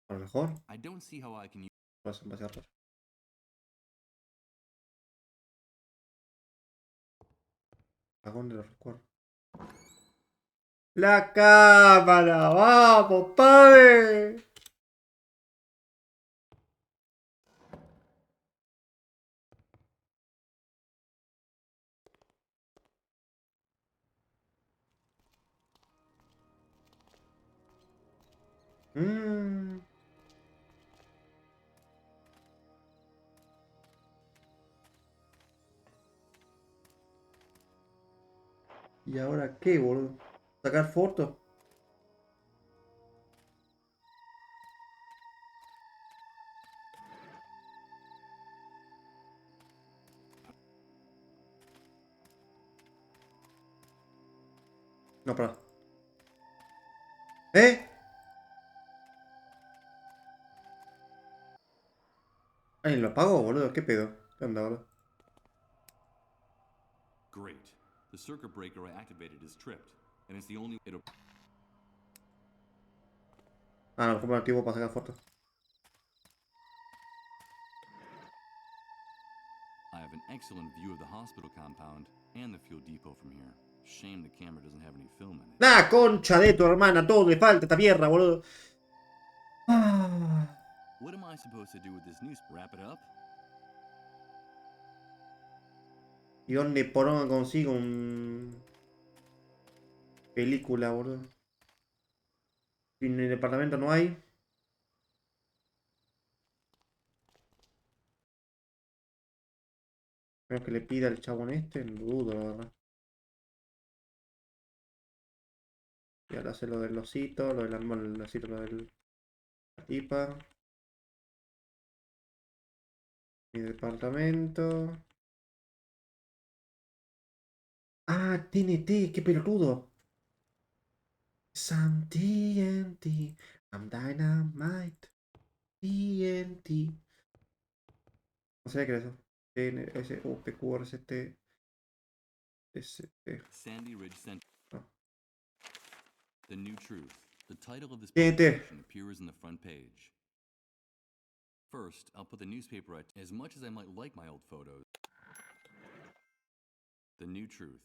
A: A lo mejor.
E: I don't see how I can use.
A: Vas a empezar. ¿A dónde lo recuerdo? ¡La cámara! ¡Vamos, padre! ¿Y ahora qué, boludo? ¿Sacar fotos? No, para. ¿Eh? Ay, lo apagó, boludo. ¿Qué pedo? ¿Qué onda, boludo?
E: Great. The circuit breaker I activated is tripped, and it's the only way to...
A: Ah, no, como activo para sacar fotos.
E: I have an excellent view of the hospital compound and the fuel depot from here. Shame the camera doesn't have any film in it.
A: ¡Ah, concha de tu hermana! Todo le falta esta mierda, boludo.
E: What am I supposed to do with this news? Wrap it up?
A: ¿Y dónde poronga consigo un... película, boludo? En el departamento no hay. Creo que le pida al chabón este, no dudo, la verdad. Y ahora hace lo del osito, lo del el osito, lo del... la tipa. Mi departamento. Ah, TNT, qué pelotudo. Some TNT, I'm dynamite. TNT. No sé qué era eso. TNS, PQRST. ST.
E: Sandy Ridge Center.
A: Oh.
E: The New Truth. The title of this
A: TNT.
E: publication appears on the front page. First, I'll put the newspaper at as much as I might like my old photos. The New Truth.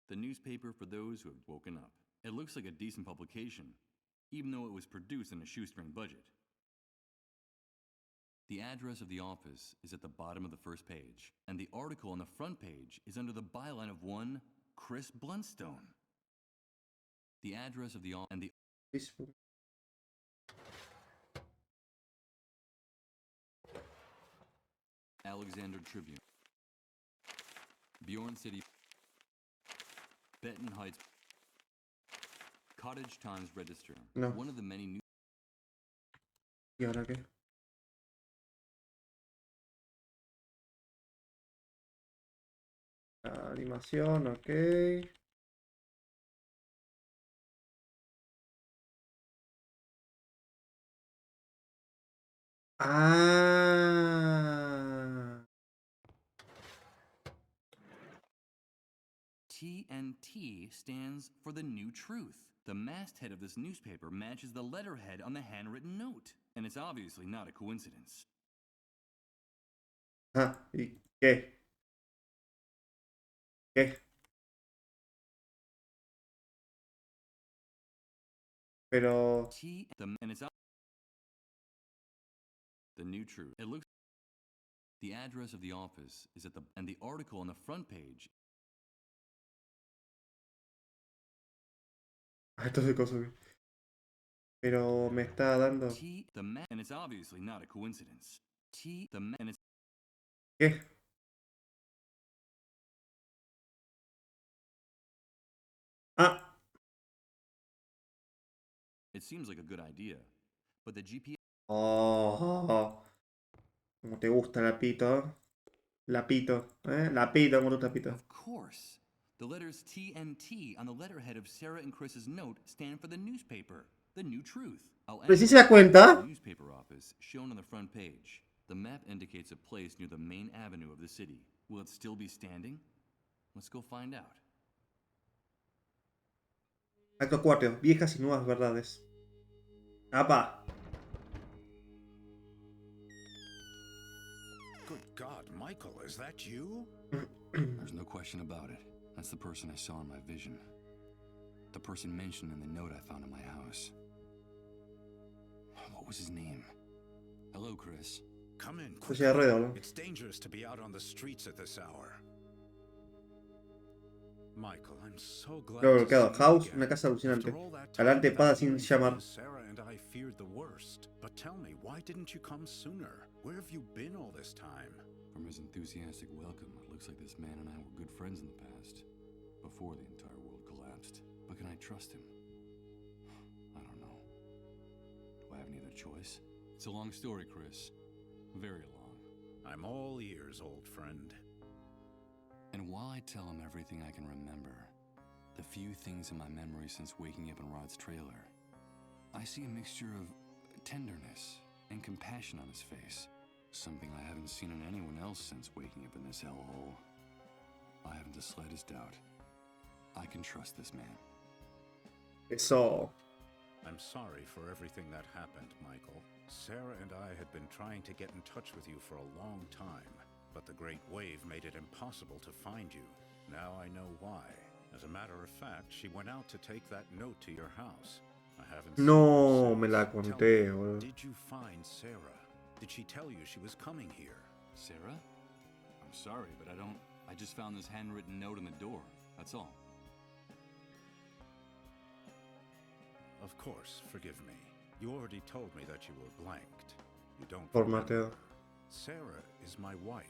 E: The newspaper for those who have woken up. It looks like a decent publication, even though it was produced on a shoestring budget. The address of the office is at the bottom of the first page, and the article on the front page is under the byline of one Chris Bluntstone. The address of the office and the Alexander Tribune, Bjorn City, Benton Heights, Cottage Times Register.
A: No.
E: One of the many new.
A: ¿Y ahora qué? Animación, ok. Ah.
E: TNT stands for The New Truth. The masthead of this newspaper matches the letterhead on the handwritten note, and it's obviously not a coincidence.
A: Ah, ¿y qué? ¿Qué? Pero...
E: And it's The New Truth. It looks... The address of the office is at the... And the article on the front page...
A: Ah, esto es de cosas. Pero me está dando...
E: And it's obviously not a coincidence.
A: ¿Qué? Ah.
E: It seems like a good idea, but the GPS.
A: Oh, como te gusta la pito. La pito, La pito, como te gusta pito.
E: Of course. The letters T and T on the letterhead of Sarah and Chris's note stand for the newspaper, The New Truth.
A: Pero si se da cuenta.
E: Newspaper office shown on the front page. The map indicates a place near the main avenue of the city. Will it still be standing? Let's go find out.
A: Acto 4. Viejas y nuevas verdades. ¡Apa!
H: Good God, Michael, is that you?
E: There's no question about it. That's the person I saw in my vision. The person mentioned in the note I found in my house. What was his name? Hello, Chris.
H: Come in
A: quick. Ruido, ¿no?
H: It's dangerous to be out on the streets at this hour. Michael, I'm so glad
A: Luego,
H: to see
A: House,
H: you
A: una
H: again.
A: casa alucinante.
H: After all that
A: Galante
H: time,
A: espada
H: that
A: sin
H: evening,
A: llamar.
H: Sarah and I feared the worst. But tell me, why didn't you come sooner? Where have you been all this time?
E: From his enthusiastic welcome, it looks like this man and I were good friends in the past, before the entire world collapsed. But can I trust him? I don't know. Do I have any other choice? It's a long story, Chris. Very long.
H: I'm all ears, old friend.
E: And while I tell him everything I can remember, the few things in my memory since waking up in Rod's trailer, I see a mixture of tenderness and compassion on his face. Something I haven't seen in anyone else since waking up in this hellhole. I haven't the slightest doubt. I can trust this man.
A: Eso.
H: I'm sorry for everything that happened, Michael. Sarah and I had been trying to get in touch with you for a long time, but the Great Wave made it impossible to find you. Now I know why. As a matter of fact, she went out to take that note to your house. I haven't seen
A: No,
H: her
A: me la
H: since.
A: conté,
H: Tell me,
A: boludo.
H: did you find Sarah? Did she tell you she was coming here?
E: Sarah? I'm sorry, but I just found this handwritten note on the door. That's all.
H: Of course, forgive me. You already told me that you were blanked. You don't
A: Formateo.
H: Sarah is my wife.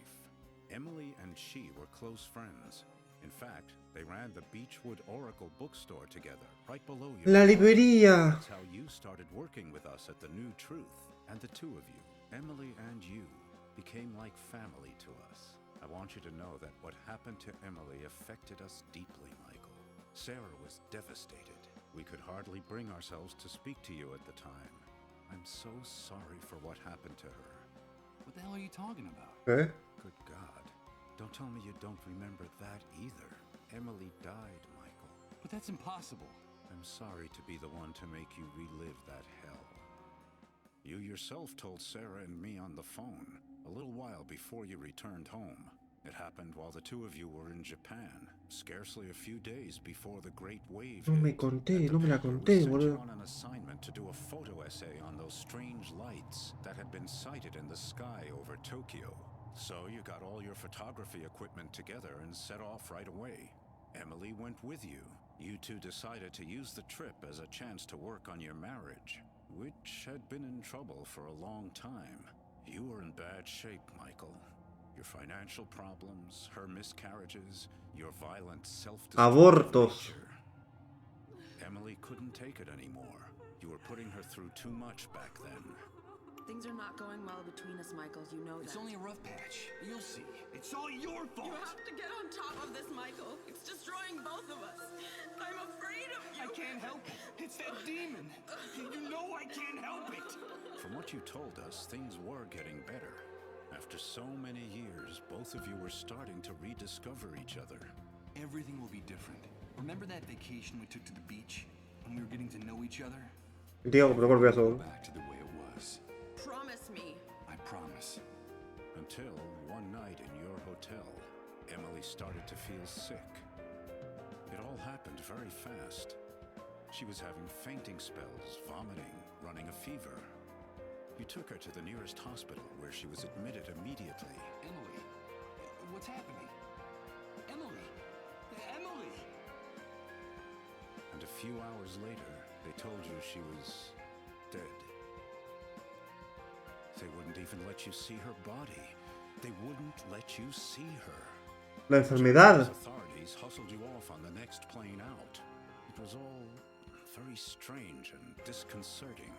H: Emily and she were close friends. In fact, they ran the Beechwood Oracle bookstore together, right below you.
A: La librería.
H: That's how you started working with us at the New Truth. And the two of you, Emily and you, became like family to us. I want you to know that what happened to Emily affected us deeply, Michael. Sarah was devastated. We could hardly bring ourselves to speak to you at the time. I'm so sorry for what happened to her.
E: What the hell are you talking about?
A: Eh?
H: Good God. Don't tell me you don't remember that either. Emily died, Michael.
E: But that's impossible.
H: I'm sorry to be the one to make you relive that hell. You yourself told Sarah and me on the phone a little while before you returned home. It happened while the two of you were in Japan, scarcely a few days before the Great Wave
A: No me
H: hit.
A: conté, no me la
H: We
A: conté,
H: sent you
A: boludo.
H: on an assignment to do a photo essay on those strange lights that had been sighted in the sky over Tokyo. So you got all your photography equipment together and set off right away. Emily went with you. You two decided to use the trip as a chance to work on your marriage, which had been in trouble for a long time. You were in bad shape, Michael. Your financial problems, her miscarriages, your violent self-destructive
A: Abortos.
H: nature. Emily couldn't take it anymore. You were putting her through too much back then.
K: Things are not going well between us, Michael. You know that.
E: It's only a rough patch. You'll see. It's all your fault.
K: You have to get on top of this, Michael. It's destroying both of us. I'm afraid of you.
B: I can't help it. It's that demon. You know I can't help it.
H: From what you told us, things were getting better. After so many years, both of you were starting to rediscover each other.
E: Everything will be different. Remember that vacation we took to the beach when we were getting to know each other?
A: Diego, por favor, veas
E: Go
A: todo.
E: back to the way it was.
K: Promise me.
E: I promise.
H: Until one night in your hotel, Emily started to feel sick. It all happened very fast. She was having fainting spells, vomiting, running a fever. You took her to the nearest hospital where she was admitted immediately.
E: Emily, what's happening? Emily! Emily!
H: And a few hours later, they told you she was even let you see her body. They wouldn't let you see her.
A: La enfermedad.
H: Authorities hustled you off on the next plane out. It was all very strange and disconcerting.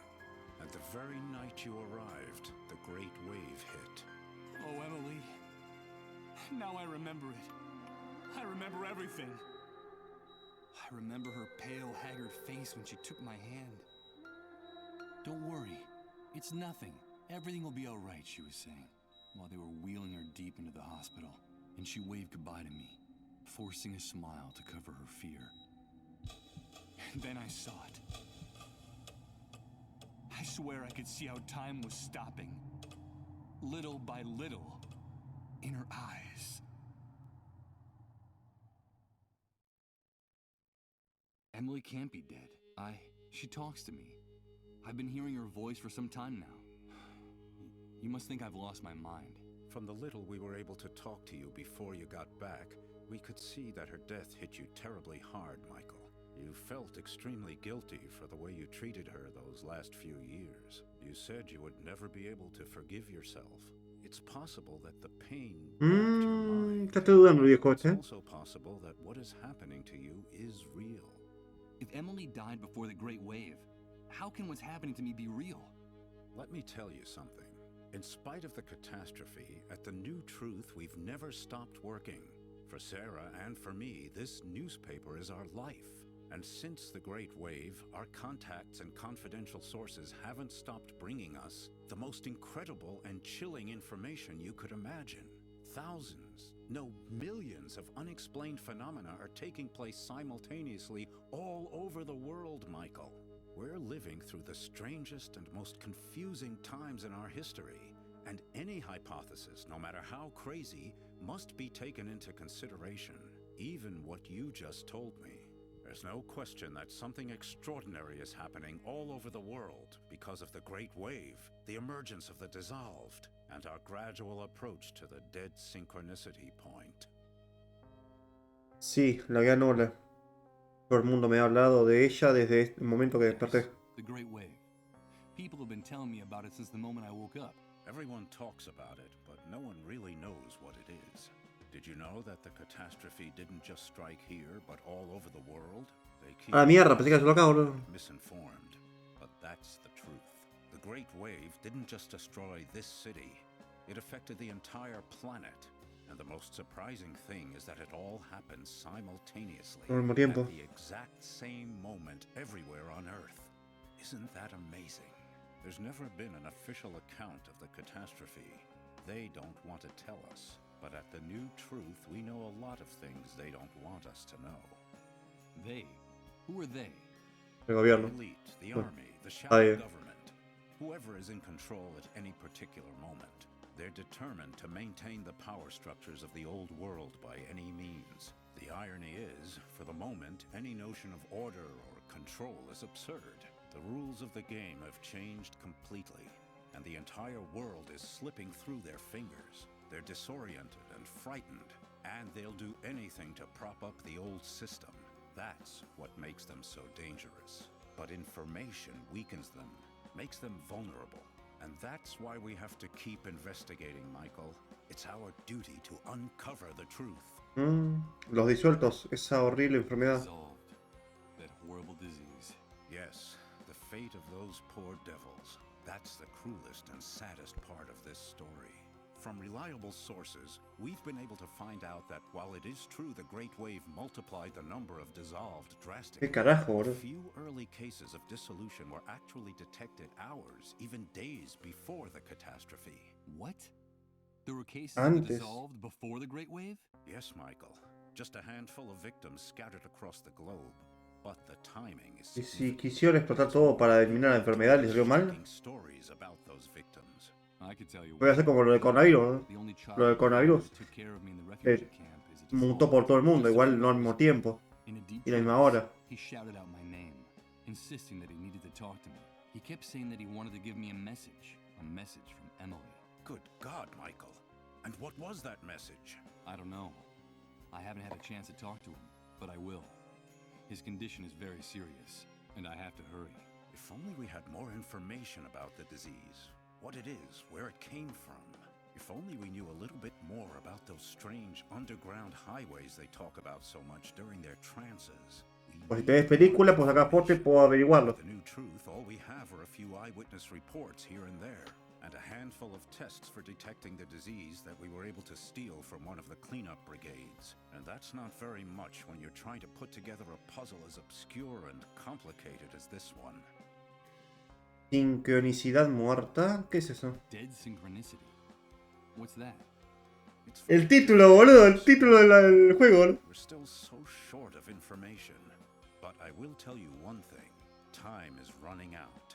H: And the very night you arrived, the great wave hit.
E: Oh, Emily. Now I remember it. I remember everything. I remember her pale, haggard face when she took my hand. Don't worry. It's nothing. Everything will be all right, she was saying, while they were wheeling her deep into the hospital. And she waved goodbye to me, forcing a smile to cover her fear. And then I saw it. I swear I could see how time was stopping. Little by little, in her eyes. Emily can't be dead. She talks to me. I've been hearing her voice for some time now. You must think I've lost my mind.
H: From the little we were able to talk to you before you got back, we could see that her death hit you terribly hard, Michael. You felt extremely guilty for the way you treated her those last few years. You said you would never be able to forgive yourself. It's possible that the pain warped your mind. It's also possible that what is happening to you is real.
E: If Emily died before the Great Wave, how can what's happening to me be real?
H: Let me tell you something. In spite of the catastrophe, at the New Truth, we've never stopped working. For Sarah and for me, this newspaper is our life. And since the Great Wave, our contacts and confidential sources haven't stopped bringing us the most incredible and chilling information you could imagine. Thousands, no, millions of unexplained phenomena are taking place simultaneously all over the world, Michael. We're living through the strangest and most confusing times in our history, and any hypothesis, no matter how crazy, must be taken into consideration, even what you just told me. There's no question that something extraordinary is happening all over the world because of the Great Wave, the emergence of the dissolved, and our gradual approach to the dead synchronicity point.
A: Sí, la gran ola. Todo el mundo me ha hablado de ella desde el momento que desperté.
E: The Great Wave. People have been telling me about it since the moment I woke up.
H: Everyone talks about it, but no one really knows what it is. Did you know that the catastrophe didn't just strike here, but all over the world? They keep
A: mierda, pensé que se lo acabo.
H: Misinformed, but that's the truth. The Great Wave didn't just destroy this city. It affected the entire planet. And the most surprising thing is that it all happened simultaneously at the exact same moment everywhere on Earth. Isn't that amazing? There's never been an official account of the catastrophe. They don't want to tell us. But at the New Truth, we know a lot of things they don't want us to know.
E: They? Who are they?
A: El gobierno.
H: The elite, the army, the shadow government. Whoever is in control at any particular moment. They're determined to maintain the power structures of the old world by any means. The irony is, for the moment, any notion of order or control is absurd. The rules of the game have changed completely, and the entire world is slipping through their fingers. They're disoriented and frightened, and they'll do anything to prop up the old system. That's what makes them so dangerous. But information weakens them, makes them vulnerable. And that's why we have to keep investigating, Michael. It's our duty to uncover the truth.
A: Los disueltos, esa horrible enfermedad.
E: That horrible disease.
H: Yes, the fate of those poor devils. That's the cruelest and saddest part of this story. From reliable sources, we've been able to find out that while it is true the Great Wave multiplied the number of dissolved drastically, a few early cases of dissolution were actually detected hours, even days before the catastrophe.
E: What? There were cases that dissolved before the Great Wave?
H: Yes, Michael. Just a handful of victims scattered across the globe. But the timing is
A: Y si quisieron explotar todo para eliminar la enfermedad, ¿les salió mal?
H: stories about those victims.
A: Voy a hacer como lo del coronavirus, ¿no? Lo del coronavirus mutó por todo el mundo, igual no al mismo tiempo y la misma hora.
E: He shouted out my name, insisting that he needed to talk to me. He kept saying that he wanted to give me a message from Emily.
H: Good God, Michael. And what was that message?
E: I don't know. I haven't had a chance to talk to him, but I will. His condition is very serious, and I have to hurry.
H: If only we had more information about the disease. what it is, where it came from. If only we knew a little bit more about those strange underground highways they talk about so much during their trances.
A: Pues si te ves película, pues acá Forte puedo averiguarlo.
H: The new truth, all we have are a few eyewitness reports here and there, and a handful of tests for detecting the disease that we were able to steal from one of the cleanup brigades. And that's not very much when you're trying to put together a puzzle as obscure and complicated as this one.
A: Sincronicidad muerta. ¿Qué es eso?
E: Dead synchronicity. What's that?
A: El título, boludo, el título del juego.
H: We're still so short of information, but I will tell you one thing. Time is running out.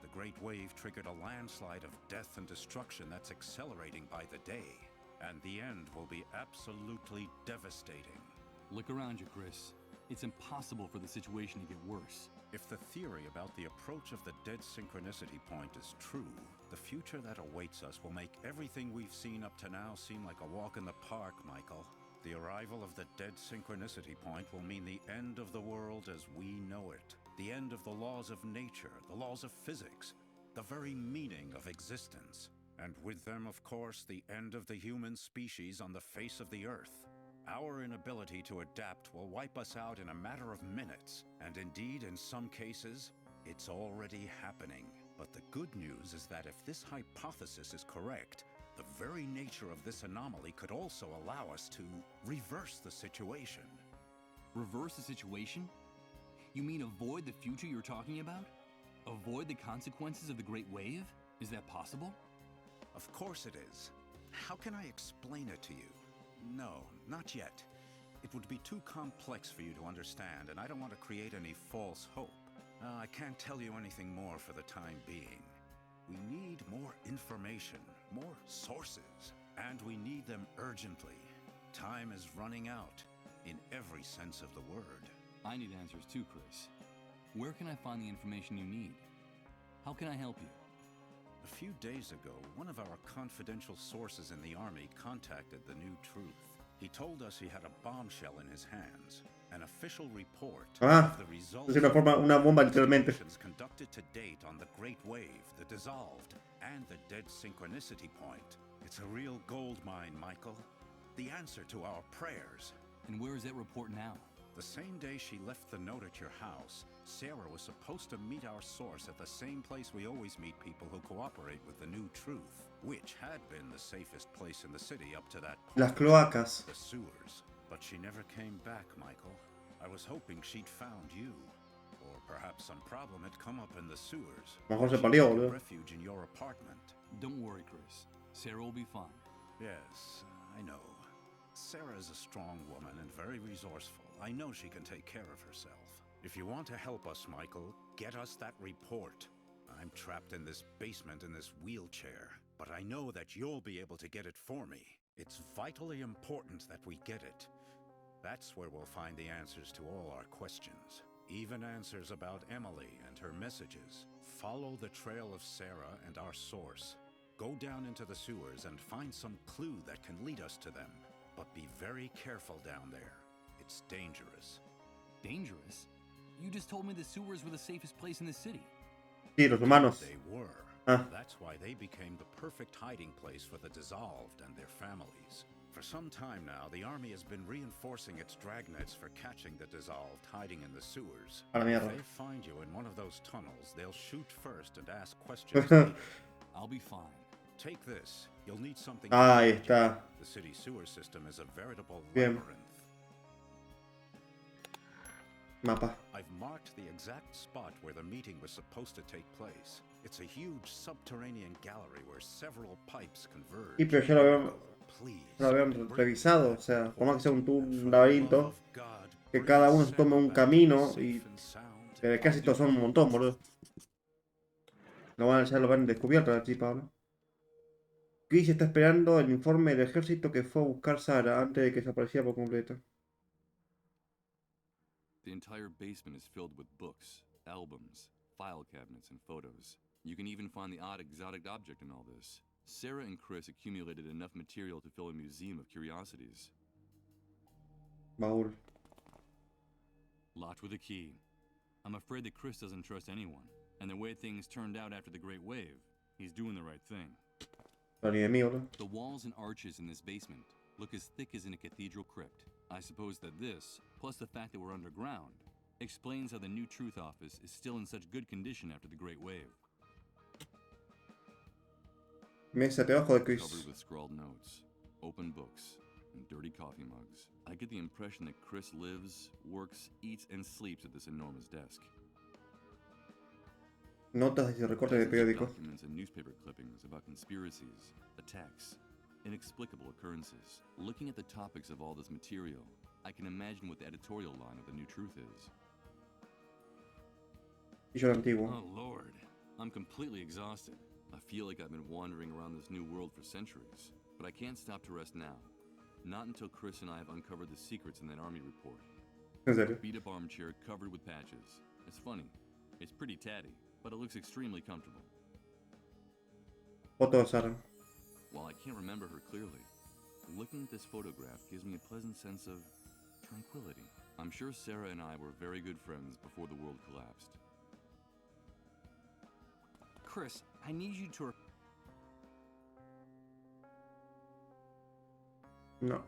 H: The Great Wave triggered a landslide of death and destruction that's accelerating by the day, and the end will be absolutely devastating.
E: Look around you, Chris. It's impossible for the situation to get worse.
H: If the theory about the approach of the dead synchronicity point is true, the future that awaits us will make everything we've seen up to now seem like a walk in the park, Michael. The arrival of the dead synchronicity point will mean the end of the world as we know it. The end of the laws of nature, the laws of physics, the very meaning of existence. And with them, of course, the end of the human species on the face of the earth. Our inability to adapt will wipe us out in a matter of minutes, and indeed, in some cases, it's already happening. But the good news is that if this hypothesis is correct, the very nature of this anomaly could also allow us to reverse the situation.
E: Reverse the situation? You mean avoid the future you're talking about? Avoid the consequences of the Great Wave? Is that possible?
H: Of course it is. How can I explain it to you? No, not yet. It would be too complex for you to understand, and I don't want to create any false hope. I can't tell you anything more for the time being. We need more information, more sources, and we need them urgently. Time is running out, in every sense of the word.
E: I need answers too, Chris. Where can I find the information you need? How can I help you?
H: A few days ago, one of our confidential sources in the Army contacted the new truth. He told us he had a bombshell in his hands, an official report of the results
A: es una bomba literalmente.
H: Conducted to date on the Great Wave, the Dissolved, and the Dead Synchronicity Point. It's a real gold mine, Michael. The answer to our prayers.
E: And where is that report now?
H: The same day she left the note at your house, Sarah was supposed to meet our source at the same place we always meet people who cooperate with the new truth, which had been the safest place in the city up to that point.
A: Las cloacas.
H: The sewers. But she never came back, Michael. I was hoping she'd found you. Or perhaps some problem had come up in the sewers.
A: Mejor se palió, boludo.
H: Refuge in your apartment.
E: Don't worry, Chris. Sarah will be fine.
H: Yes, I know. Sarah is a strong woman and very resourceful. I know she can take care of herself. If you want to help us, Michael, get us that report. I'm trapped in this basement in this wheelchair, but I know that you'll be able to get it for me. It's vitally important that we get it. That's where we'll find the answers to all our questions. Even answers about Emily and her messages. Follow the trail of Sarah and our source. Go down into the sewers and find some clue that can lead us to them. But be very careful down there. It's dangerous.
E: Dangerous? You just told me the sewers were the safest place in the city.
A: Sí, los humanos.
H: They were. That's why they became the perfect hiding place for the Dissolved and their families. For some time now, the Army has been reinforcing its dragnets for catching the Dissolved hiding in the sewers. If they find you in one of those tunnels, they'll shoot first and ask questions later.
E: I'll be fine.
H: Take this. You'll need something.
A: Ahí está.
H: The city sewer system is a veritable
A: Bien.
H: labyrinth.
A: Mapa.
H: I've marked the exact spot where the meeting was supposed to take place. It's a huge subterranean gallery where several pipes converge.
A: Y pero ya lo habían revisado, o sea, por más que sea un laberinto, que cada uno se tome un camino y pero casi todos son un montón, boludo. Ya lo van descubierto la chipa, ¿no? Chris está esperando el informe del ejército que fue a buscar Sara antes de que desapareciera por completo.
E: The entire basement is filled with books, albums, file cabinets, and photos. You can even find the odd exotic object in all this. Sarah and Chris accumulated enough material to fill a museum of curiosities.
A: Baúl.
E: Locked with a key. I'm afraid that Chris doesn't trust anyone, and the way things turned out after the Great Wave, He's doing the right thing.
A: No, ni de mí, boludo.
E: The walls and arches in this basement look as thick as in a cathedral crypt. I suppose that this, plus the fact that we're underground, explains how the new Truth Office is still in such good condition after the Great Wave.
A: Mesa de abajo de
E: Covered
A: Chris.
E: with scrawled notes, open books, and dirty coffee mugs. I get the impression that Chris lives, works, eats, and sleeps at this enormous desk.
A: Notas y recortes de periódico.
E: Documents and newspaper clippings about conspiracies, attacks, inexplicable occurrences. Looking at the topics of all this material, I can imagine what the editorial line of the New Truth is.
A: Y yo lo antiguo.
E: Oh Lord, I'm completely exhausted. I feel like I've been wandering around this new world for centuries, but I can't stop to rest now. Not until Chris and I have uncovered the secrets in that army report.
A: ¿En serio?
E: Beat up armchair covered with patches. It's funny. It's pretty tatty, but it looks extremely comfortable.
A: Foto de Sara.
E: While I can't remember her clearly, looking at this photograph gives me a pleasant sense of tranquility. I'm sure Sarah and I were very good friends before the world collapsed.
G: Chris, I need you to...
A: No.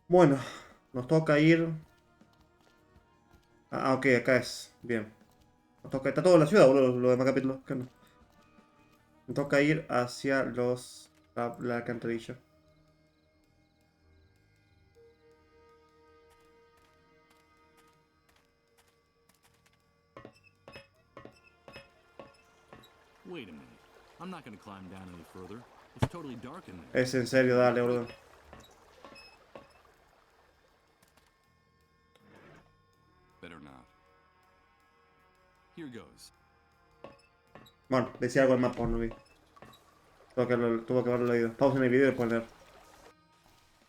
A: Bueno, nos toca ir... Ah, ok, acá es. Bien. Nos toca... Está todo en la ciudad, boludo, los demás capítulos. ¿Qué no? Nos toca ir hacia los... la alcantarilla.
E: Wait a minute. I'm not gonna climb down any further. It's totally dark in there.
A: Es en serio, dale, boludo.
E: Better not. Here goes.
A: Bueno, decía algo el mapa, no vi. Tuvo que haberlo leído. Pausa en el video y después leer.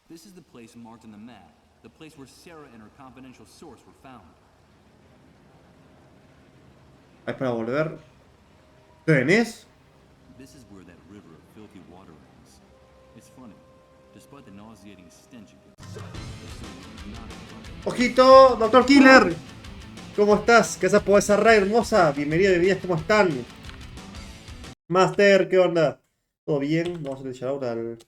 E: This is the place marked on the map. The place where Sarah and her confidential source were found.
A: Ahí para volver. ¿Tenés?
E: This is where that river of filthy water ends. It's funny. Despite the nauseating stench it gets,
A: ¡Ojito! ¡Doctor Killer! ¿Cómo estás? ¿Qué haces por esa raid hermosa? Bienvenido, bienvenidas, ¿cómo están? Master, ¿qué onda? ¿Todo bien? Vamos a hacer el shoutout al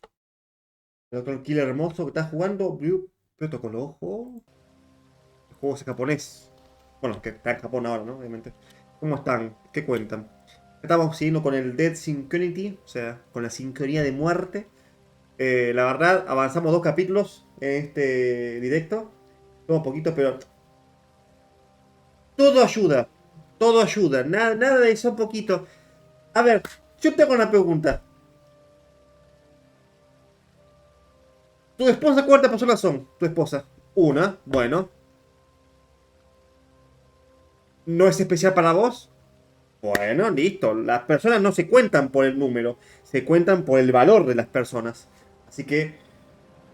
A: Doctor Killer hermoso que está jugando Blue Protocol, ojo. El juego es japonés. Bueno, que está en Japón ahora, ¿no? Obviamente. ¿Cómo están? ¿Qué cuentan? Estamos siguiendo con el Dead Synchronicity, o sea, con la sincronía de muerte. La verdad, avanzamos 2 capítulos en este directo. Todo poquito, pero todo ayuda. Todo ayuda. Nada de eso poquito. A ver, yo tengo una pregunta. ¿Tu esposa cuántas personas son? Tu esposa. Una, bueno. ¿No es especial para vos? Bueno, listo. Las personas no se cuentan por el número. Se cuentan por el valor de las personas. Así que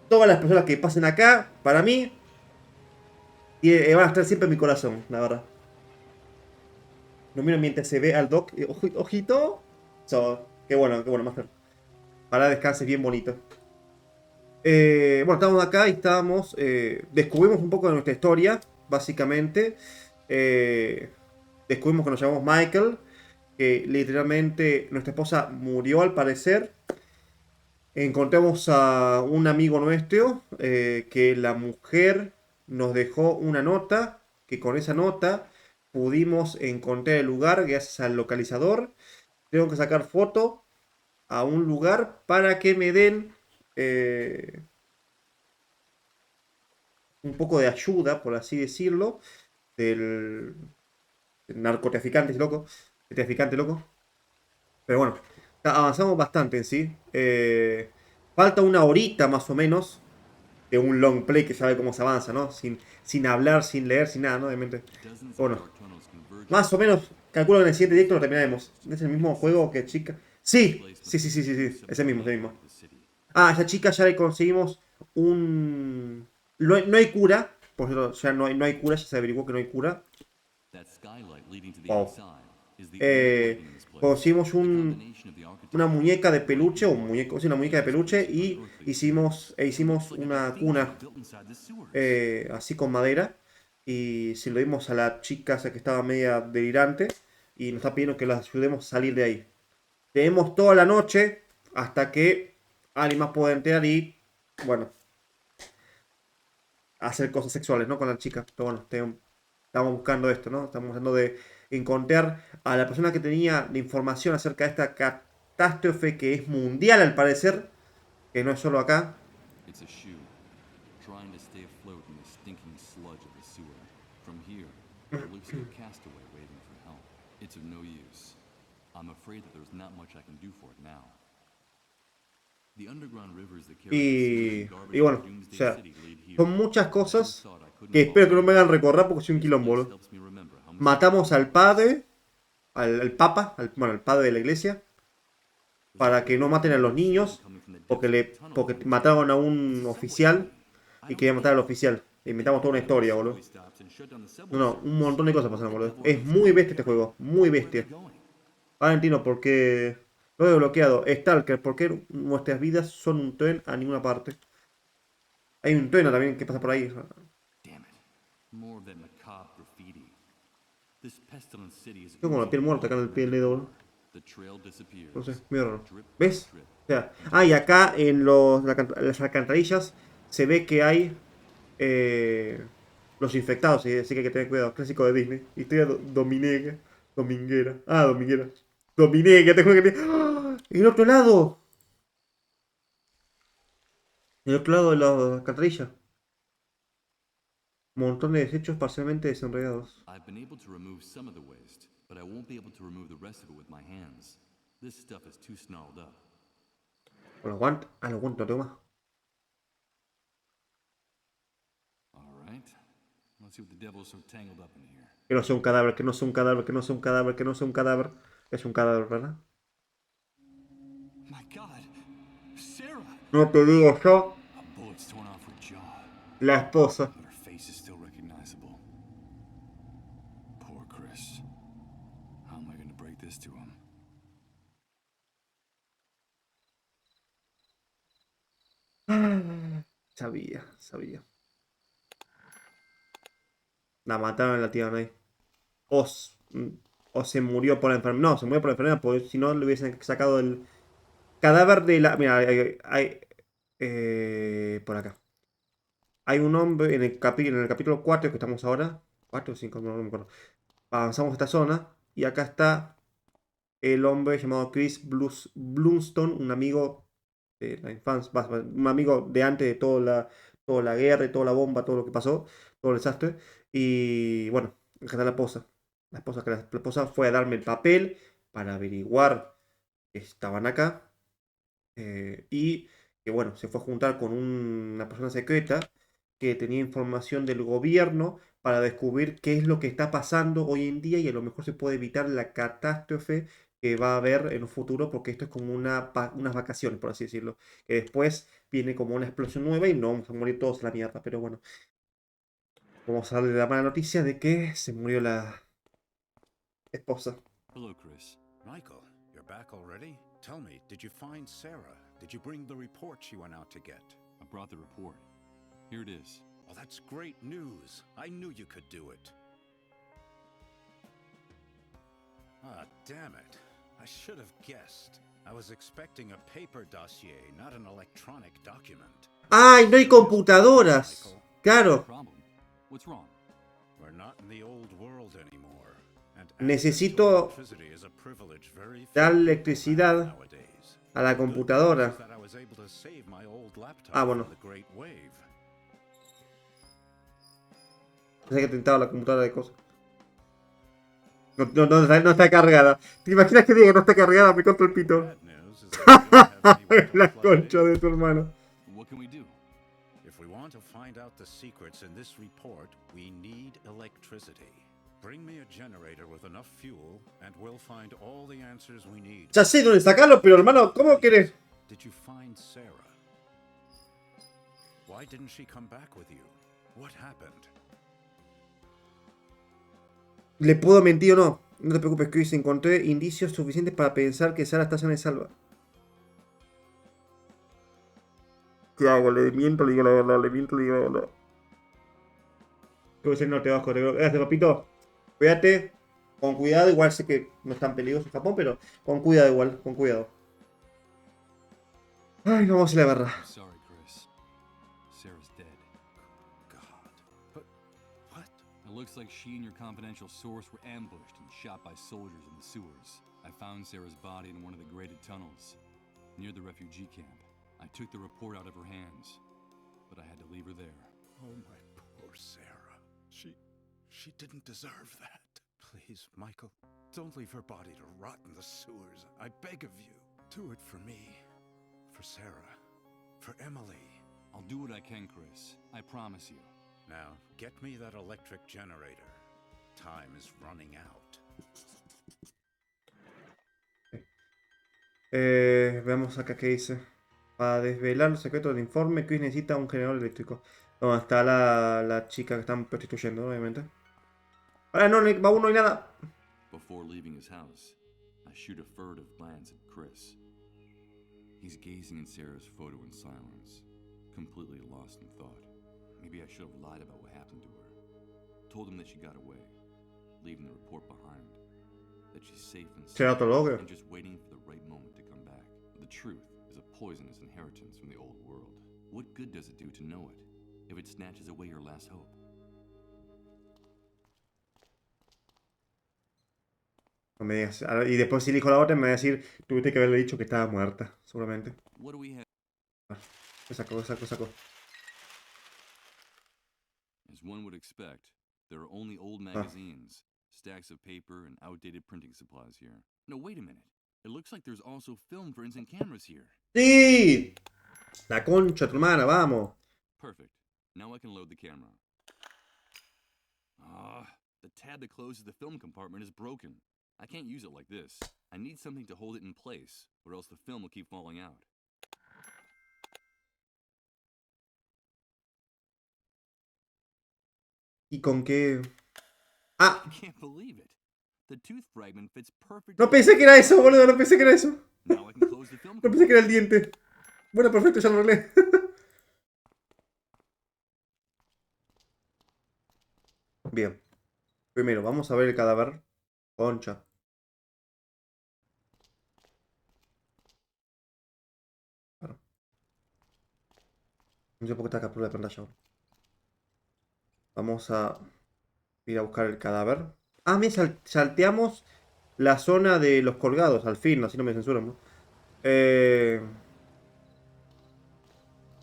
A: todas las personas que pasen acá, para mí, van a estar siempre en mi corazón, la verdad. No miro mientras se ve al Doc. Ojito. Qué bueno, Master. Para descanses bien bonito. Bueno, estamos acá y estábamos... descubrimos un poco de nuestra historia, básicamente. Descubrimos que nos llamamos Michael. Que literalmente nuestra esposa murió al parecer. Encontramos a un amigo nuestro. Que la mujer nos dejó una nota. Que con esa nota pudimos encontrar el lugar gracias al localizador. Tengo que sacar foto a un lugar para que me den un poco de ayuda, por así decirlo, del narcotraficante loco. El traficante loco. Pero bueno, avanzamos bastante en sí. Falta una horita más o menos de un long play que sabe cómo se avanza, ¿no? Sin hablar, sin leer, sin nada, ¿no? Obviamente. Bueno, más o menos, calculo que en el siguiente directo lo terminaremos. ¿Es el mismo juego que chica? Sí, ese mismo. Ah, esa chica ya le conseguimos un... No hay cura, por eso ya no hay cura, ya se averiguó que no hay cura. Wow. Conseguimos una muñeca de peluche, una muñeca de peluche y hicimos una cuna así con madera. Y si lo dimos a la chica esa que estaba media delirante, y nos está pidiendo que los ayudemos a salir de ahí. Tenemos toda la noche hasta que alguien más pueda entrar y, bueno, hacer cosas sexuales, ¿no? Con la chica. Pero bueno, estamos buscando esto, ¿no? Estamos tratando de encontrar a la persona que tenía la información acerca de esta catástrofe que es mundial al parecer, que no es solo acá.
E: It's a shoe, trying to stay afloat in the stinking sludge of the sewer. From here, it looks like a castaway waiting for help. It's of no use. I'm afraid that there's not much I can do for it now. The underground rivers that carry
A: Y bueno, o sea, son muchas cosas que espero que no me hagan recordar porque soy un quilombo. Matamos al padre, al papa, al padre de la iglesia, para que no maten a los niños, porque mataron a un oficial y querían matar al oficial. Inventamos toda una historia, boludo. No, un montón de cosas pasaron, boludo. Es muy bestia este juego, muy bestia. Ahora entiendo por qué lo he bloqueado. Stalker, ¿por qué nuestras vidas son un tren a ninguna parte? Hay un tren también que pasa por ahí. Tengo como la piel muerta acá en el pie del dedo, boludo. No sé, muy raro. ¿Ves? O sea, y acá en las alcantarillas se ve que hay los infectados, así que hay que tener cuidado. Clásico de Disney. Historia dominguera. Dominguera. Dominguera, te juro que... ¡Ah! ¡El otro lado! El otro lado de la alcantarilla. Montón de desechos parcialmente desenredados.
E: I've been able to remove some of the waste, but I won't be able to remove the rest of it with my hands. This stuff is too snarled up.
A: Lo aguanto, lo aguanto, tengo más.
E: All right. Let's see what the devil's so tangled up in here.
A: Que no sea un cadáver, que no sea un cadáver, que no sea un cadáver, que no sea un cadáver. Es un cadáver, ¿verdad?
E: My God, Sarah.
A: No te digo yo. La esposa. Sabía. La mataron en la tierra ahí. O se murió por la enfermedad. No, se murió por la enfermedad, porque si no le hubiesen sacado el cadáver de la... Mira, hay por acá. Hay un hombre en el capítulo 4 que estamos ahora. 4 o 5, no me acuerdo. Avanzamos esta zona. Y acá está el hombre llamado Chris Bloomstone, un amigo de la infancia, un amigo de antes de toda la guerra, toda la bomba, todo lo que pasó, todo el desastre. Y bueno, acá está la esposa. La esposa fue a darme el papel para averiguar que estaban acá. Y que bueno, se fue a juntar con una persona secreta que tenía información del gobierno para descubrir qué es lo que está pasando hoy en día y a lo mejor se puede evitar la catástrofe que va a haber en un futuro, porque esto es como unas vacaciones, por así decirlo. Que después viene como una explosión nueva y no vamos a morir todos a la mierda, pero bueno. Vamos a darle la mala noticia de que se murió la esposa.
H: Hello, Chris. Michael, you're back already? Tell me, did you find Sarah? Did you bring the report she went out to get?
E: I brought the report. Here it is.
H: Oh, that's great news. I knew you could do it. Ah, damn it. I should have guessed. I was expecting a paper dossier, not an electronic document.
A: ¡Ay, no hay computadoras! Claro.
E: What's wrong?
H: We're not in the old world anymore.
A: Necesito dar electricidad a la computadora. Bueno. Pensé que tentaba la computadora de cosas. No está cargada. ¿Te imaginas que diga que no está cargada? Me corto el pito. La concha de tu hermano.
E: What can we do?
H: If we want to find out the secrets in this report, we need electricity. Bring me a generator with enough fuel and we'll find all the answers we need.
A: Ya sé dónde sacarlo, pero hermano, ¿cómo querés?
H: Did you find Sarah? Why didn't she come back with you? What happened?
A: ¿Le puedo mentir o no? No te preocupes, Chris. Encontré indicios suficientes para pensar que Sarah está sana y salva. ¿Qué hago? ¿Le miento? Le digo la verdad. ¿Le miento? Le digo la verdad. Creo que es el norte abajo. Gracias, papito. Cuídate. Con cuidado, igual sé que no es tan peligroso en Japón, pero con cuidado igual, con cuidado. Ay, no vamos a la barra.
E: I'm sorry, Chris. Sarah's dead.
H: God. But what?
E: It looks like she and your confidential source were ambushed and shot by soldiers in the sewers. I found Sarah's body in one of the graded tunnels, near the refugee camp. I took the report out of her hands, but I had to leave her there.
H: Oh, my poor Sarah. She didn't deserve that. Please, Michael, don't leave her body to rot in the sewers. I beg of you. Do it for me. For Sarah. For Emily.
E: I'll do what I can, Chris. I promise you.
H: Now, get me that electric generator. Time is running out.
A: Veamos acá qué dice. Para desvelar los secretos del informe, Chris necesita un generador eléctrico. Donde está la chica que están prostituyendo, obviamente. Ahora no, baúl no hay nada.
E: Before leaving his house, I shoot a furtive glance at Chris. He's gazing at Sarah's photo in silence, completely lost in thought. Maybe I should have lied about what happened to her. Told him that she got away, leaving the report behind. That she's safe and sound, and just waiting for the right moment to come back. The truth is a poisonous inheritance from the old world. What good does it do to know it, if it snatches away your last hope?
A: No me digas. Y después si elijo la otra me va a decir, tuviste que haberle dicho que estaba muerta, seguramente. Saco.
E: As one would expect, there are only old magazines, stacks of paper, and outdated printing supplies here. No, wait a minute. It looks like there's also film for instant cameras here.
A: ¡Sí! La concha, tu hermana, vamos.
E: Perfect. Now I can load the camera. The tab that closes the film compartment is broken. I can't use it like this. I need something to hold it in place, or else the film will keep falling out.
A: ¿Y con qué? ¡Ah!
E: I can't believe it. The tooth fragment fits perfectly.
A: No pensé que era eso, boludo, no pensé que era eso. No pensé que era el diente. Bueno, perfecto, ya lo arreglé. Bien. Primero, vamos a ver el cadáver. Concha. Claro. No sé por qué está captura de pantalla ahora. Vamos a ir a buscar el cadáver. Ah, mira, salteamos la zona de los colgados, al fin, así no me censuran, ¿no?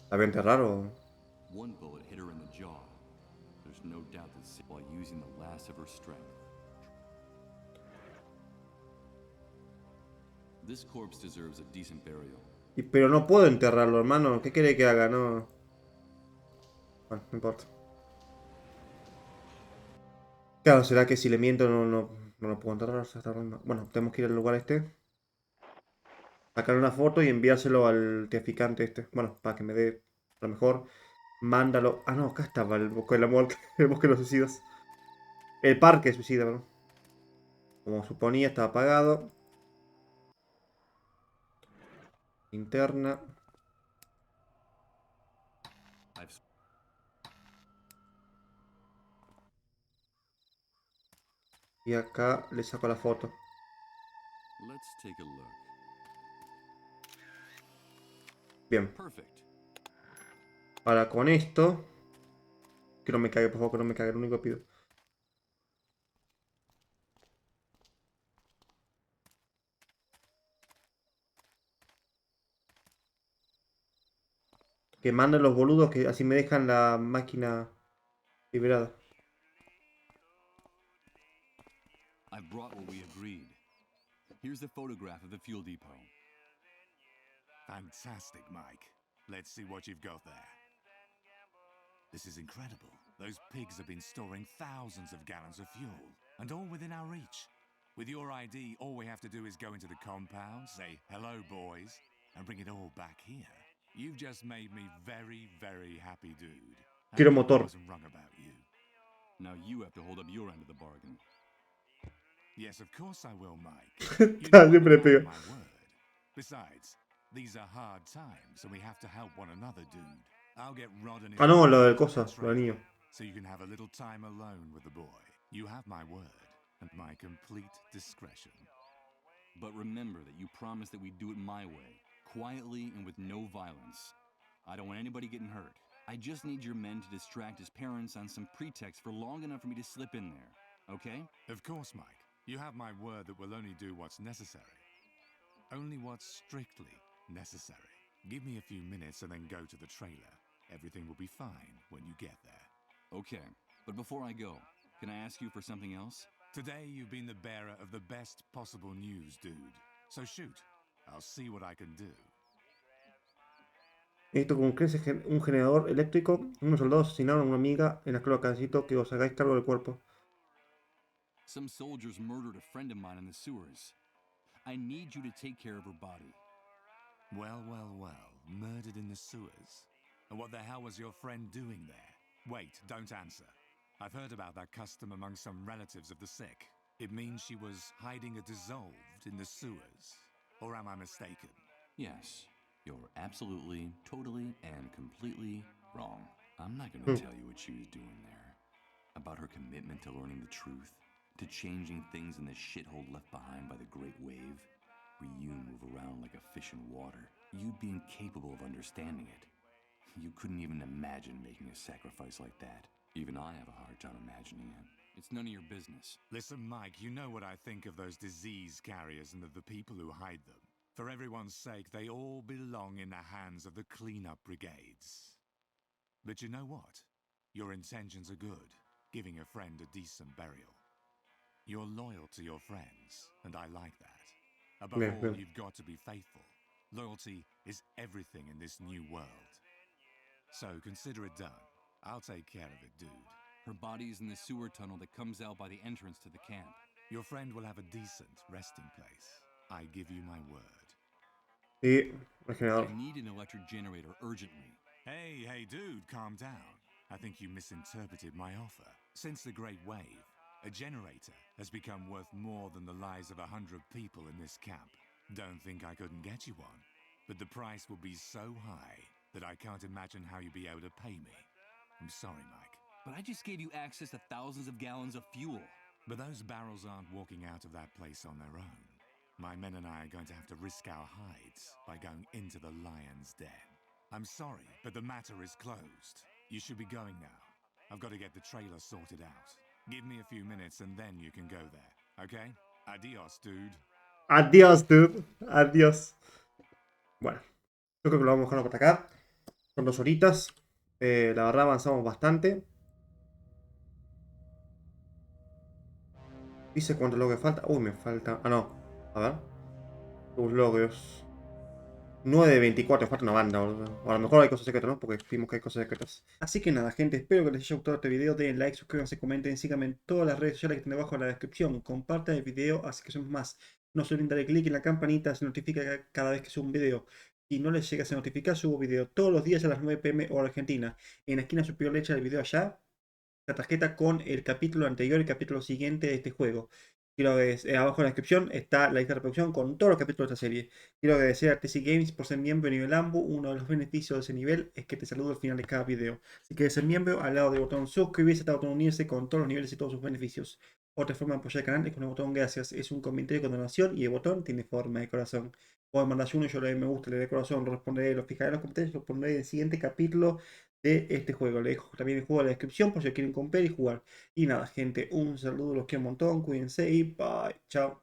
A: ¿La voy a enterrar o...?
E: One bullet hit her in the jaw. There's no doubt that while using the last of her strength. This corpse deserves a decent burial.
A: Pero no puedo enterrarlo, hermano. ¿Qué quiere que haga? No. Bueno, no importa. Claro, será que si le miento no lo puedo enterrar. Bueno, tenemos que ir al lugar este. Sacar una foto y enviárselo al traficante este. Bueno, para que me dé a lo mejor. Mándalo. Ah, no, acá estaba el bosque de la muerte. El bosque de los suicidas. El parque suicida, ¿no? Como suponía, estaba apagado. Linterna. Y acá le saco la foto.
E: Let's take a look.
A: Bien.
E: Perfect.
A: Ahora con esto. Que no me cague, por favor, que no me cague, lo único que pido. Que manden los boludos, que así me dejan la máquina liberada.
E: I've brought what we agreed. Here's the photograph of the fuel depot.
I: Fantastic, Mike. Let's see what you've got there. This is incredible. Those pigs have been storing thousands of gallons of fuel, and all within our reach. With your ID, all we have to do is go into the compound, say, "Hello, boys," and bring it all back here. You've just made me very, very happy, dude.
A: Quiero motor.
I: I wasn't wrong about you.
E: Now you have to hold up your end of the bargain.
I: Yes, of course I will, Mike.
A: Siempre pego.
I: My word. Besides, these are hard times, and we have to help one another, dude. I'll get Rod and his
A: lo del cosa, lo del niño.
I: so you can have a little time alone with the boy. You have my word. and my complete discretion.
E: But remember that you promised that we'd do it my way, quietly and with no violence. I don't want anybody getting hurt. I just need your men to distract his parents on some pretext for long enough for me to slip in there, okay?
I: Of course, Mike. You have my word that we'll only do what's necessary. Only what's strictly necessary. Give me a few minutes and then go to the trailer. Everything will be fine when you get there.
E: Okay, but before I go, can I ask you for something else?
I: Today you've been the bearer of the best possible news, dude. So shoot. I'll see what I can do.
A: Necesito que busquéis un generador eléctrico. Unos soldados asesinaron a una amiga en la cloaca. Necesito que os hagáis cargo del cuerpo.
E: Some soldiers murdered a friend of mine in the sewers. I need you to take care of her body.
I: Well, well, well. Murdered in the sewers? And what the hell was your friend doing there? Wait, don't answer. I've heard about that custom among some relatives of the sick. It means she was hiding a dissolved in the sewers. Or am I mistaken?
E: Yes, you're absolutely, totally, and completely wrong. I'm not going to tell you what she was doing there. About her commitment to learning the truth, to changing things in the shithole left behind by the Great Wave, where you move around like a fish in water. You'd be incapable of understanding it. You couldn't even imagine making a sacrifice like that. Even I have a hard time imagining it. It's none of your business.
I: Listen, Mike, you know what I think of those disease carriers and of the people who hide them. For everyone's sake, they all belong in the hands of the cleanup brigades. But you know what? Your intentions are good, giving a friend a decent burial. You're loyal to your friends, and I like that. Above all, you've got to be faithful. Loyalty is everything in this new world. So consider it done. I'll take care of it, dude.
E: Her body's in the sewer tunnel that comes out by the entrance to the camp.
I: Your friend will have a decent resting place. I give you my word.
A: Sí,
E: I need an electric generator urgently.
I: Hey, dude, calm down. I think you misinterpreted my offer. Since the Great Wave, a generator has become worth more than the lives of 100 people in this camp. Don't think I couldn't get you one, but the price will be so high that I can't imagine how you'll be able to pay me. I'm sorry, Mike.
E: But I just gave you access to thousands of gallons of fuel.
I: But those barrels aren't walking out of that place on their own. My men and I are going to have to risk our hides by going into the lion's den. I'm sorry, but the matter is closed. You should be going now. I've got to get the trailer sorted out. Give me a few minutes and then you can go there, okay? Adios, dude.
A: Adiós, dude. Adiós. Bueno, yo creo que lo vamos a dejar por acá. Son 2 horitas. La verdad avanzamos bastante. Dice cuánto logro falta. Uy, me falta. Ah, no. A ver. Tus logros. 9 de 24. Falta una banda. O a lo mejor hay cosas secretas, ¿no? Porque vimos que hay cosas secretas. Así que nada, gente. Espero que les haya gustado este video. Den like, suscríbanse, comenten. Síganme en todas las redes sociales que están debajo en la descripción. Compartan el video. Así que somos más. No se olviden darle clic en la campanita. Se notifica cada vez que subo un video. Si no les llega a notificar, subo video todos los días a las 9 p.m. hora argentina. En la esquina superior derecha del video allá, la tarjeta con el capítulo anterior y el capítulo siguiente de este juego. Quiero agradecer, abajo en la descripción está la lista de reproducción con todos los capítulos de esta serie. Quiero agradecer a TC Games por ser miembro de nivel AMBU. Uno de los beneficios de ese nivel es que te saludo al final de cada video. Si quieres ser miembro, al lado del botón suscribirse está el botón unirse con todos los niveles y todos sus beneficios. Otra forma de apoyar el canal es con el botón gracias. Es un comentario con donación y el botón tiene forma de corazón. Pueden mandar uno, yo le doy me gusta, le doy corazón, lo responderé, lo fijaré en los comentarios, lo pondré en el siguiente capítulo de este juego. Le dejo también el juego en la descripción por si quieren comprar y jugar. Y nada, gente, un saludo, los quiero un montón, cuídense y bye, chao.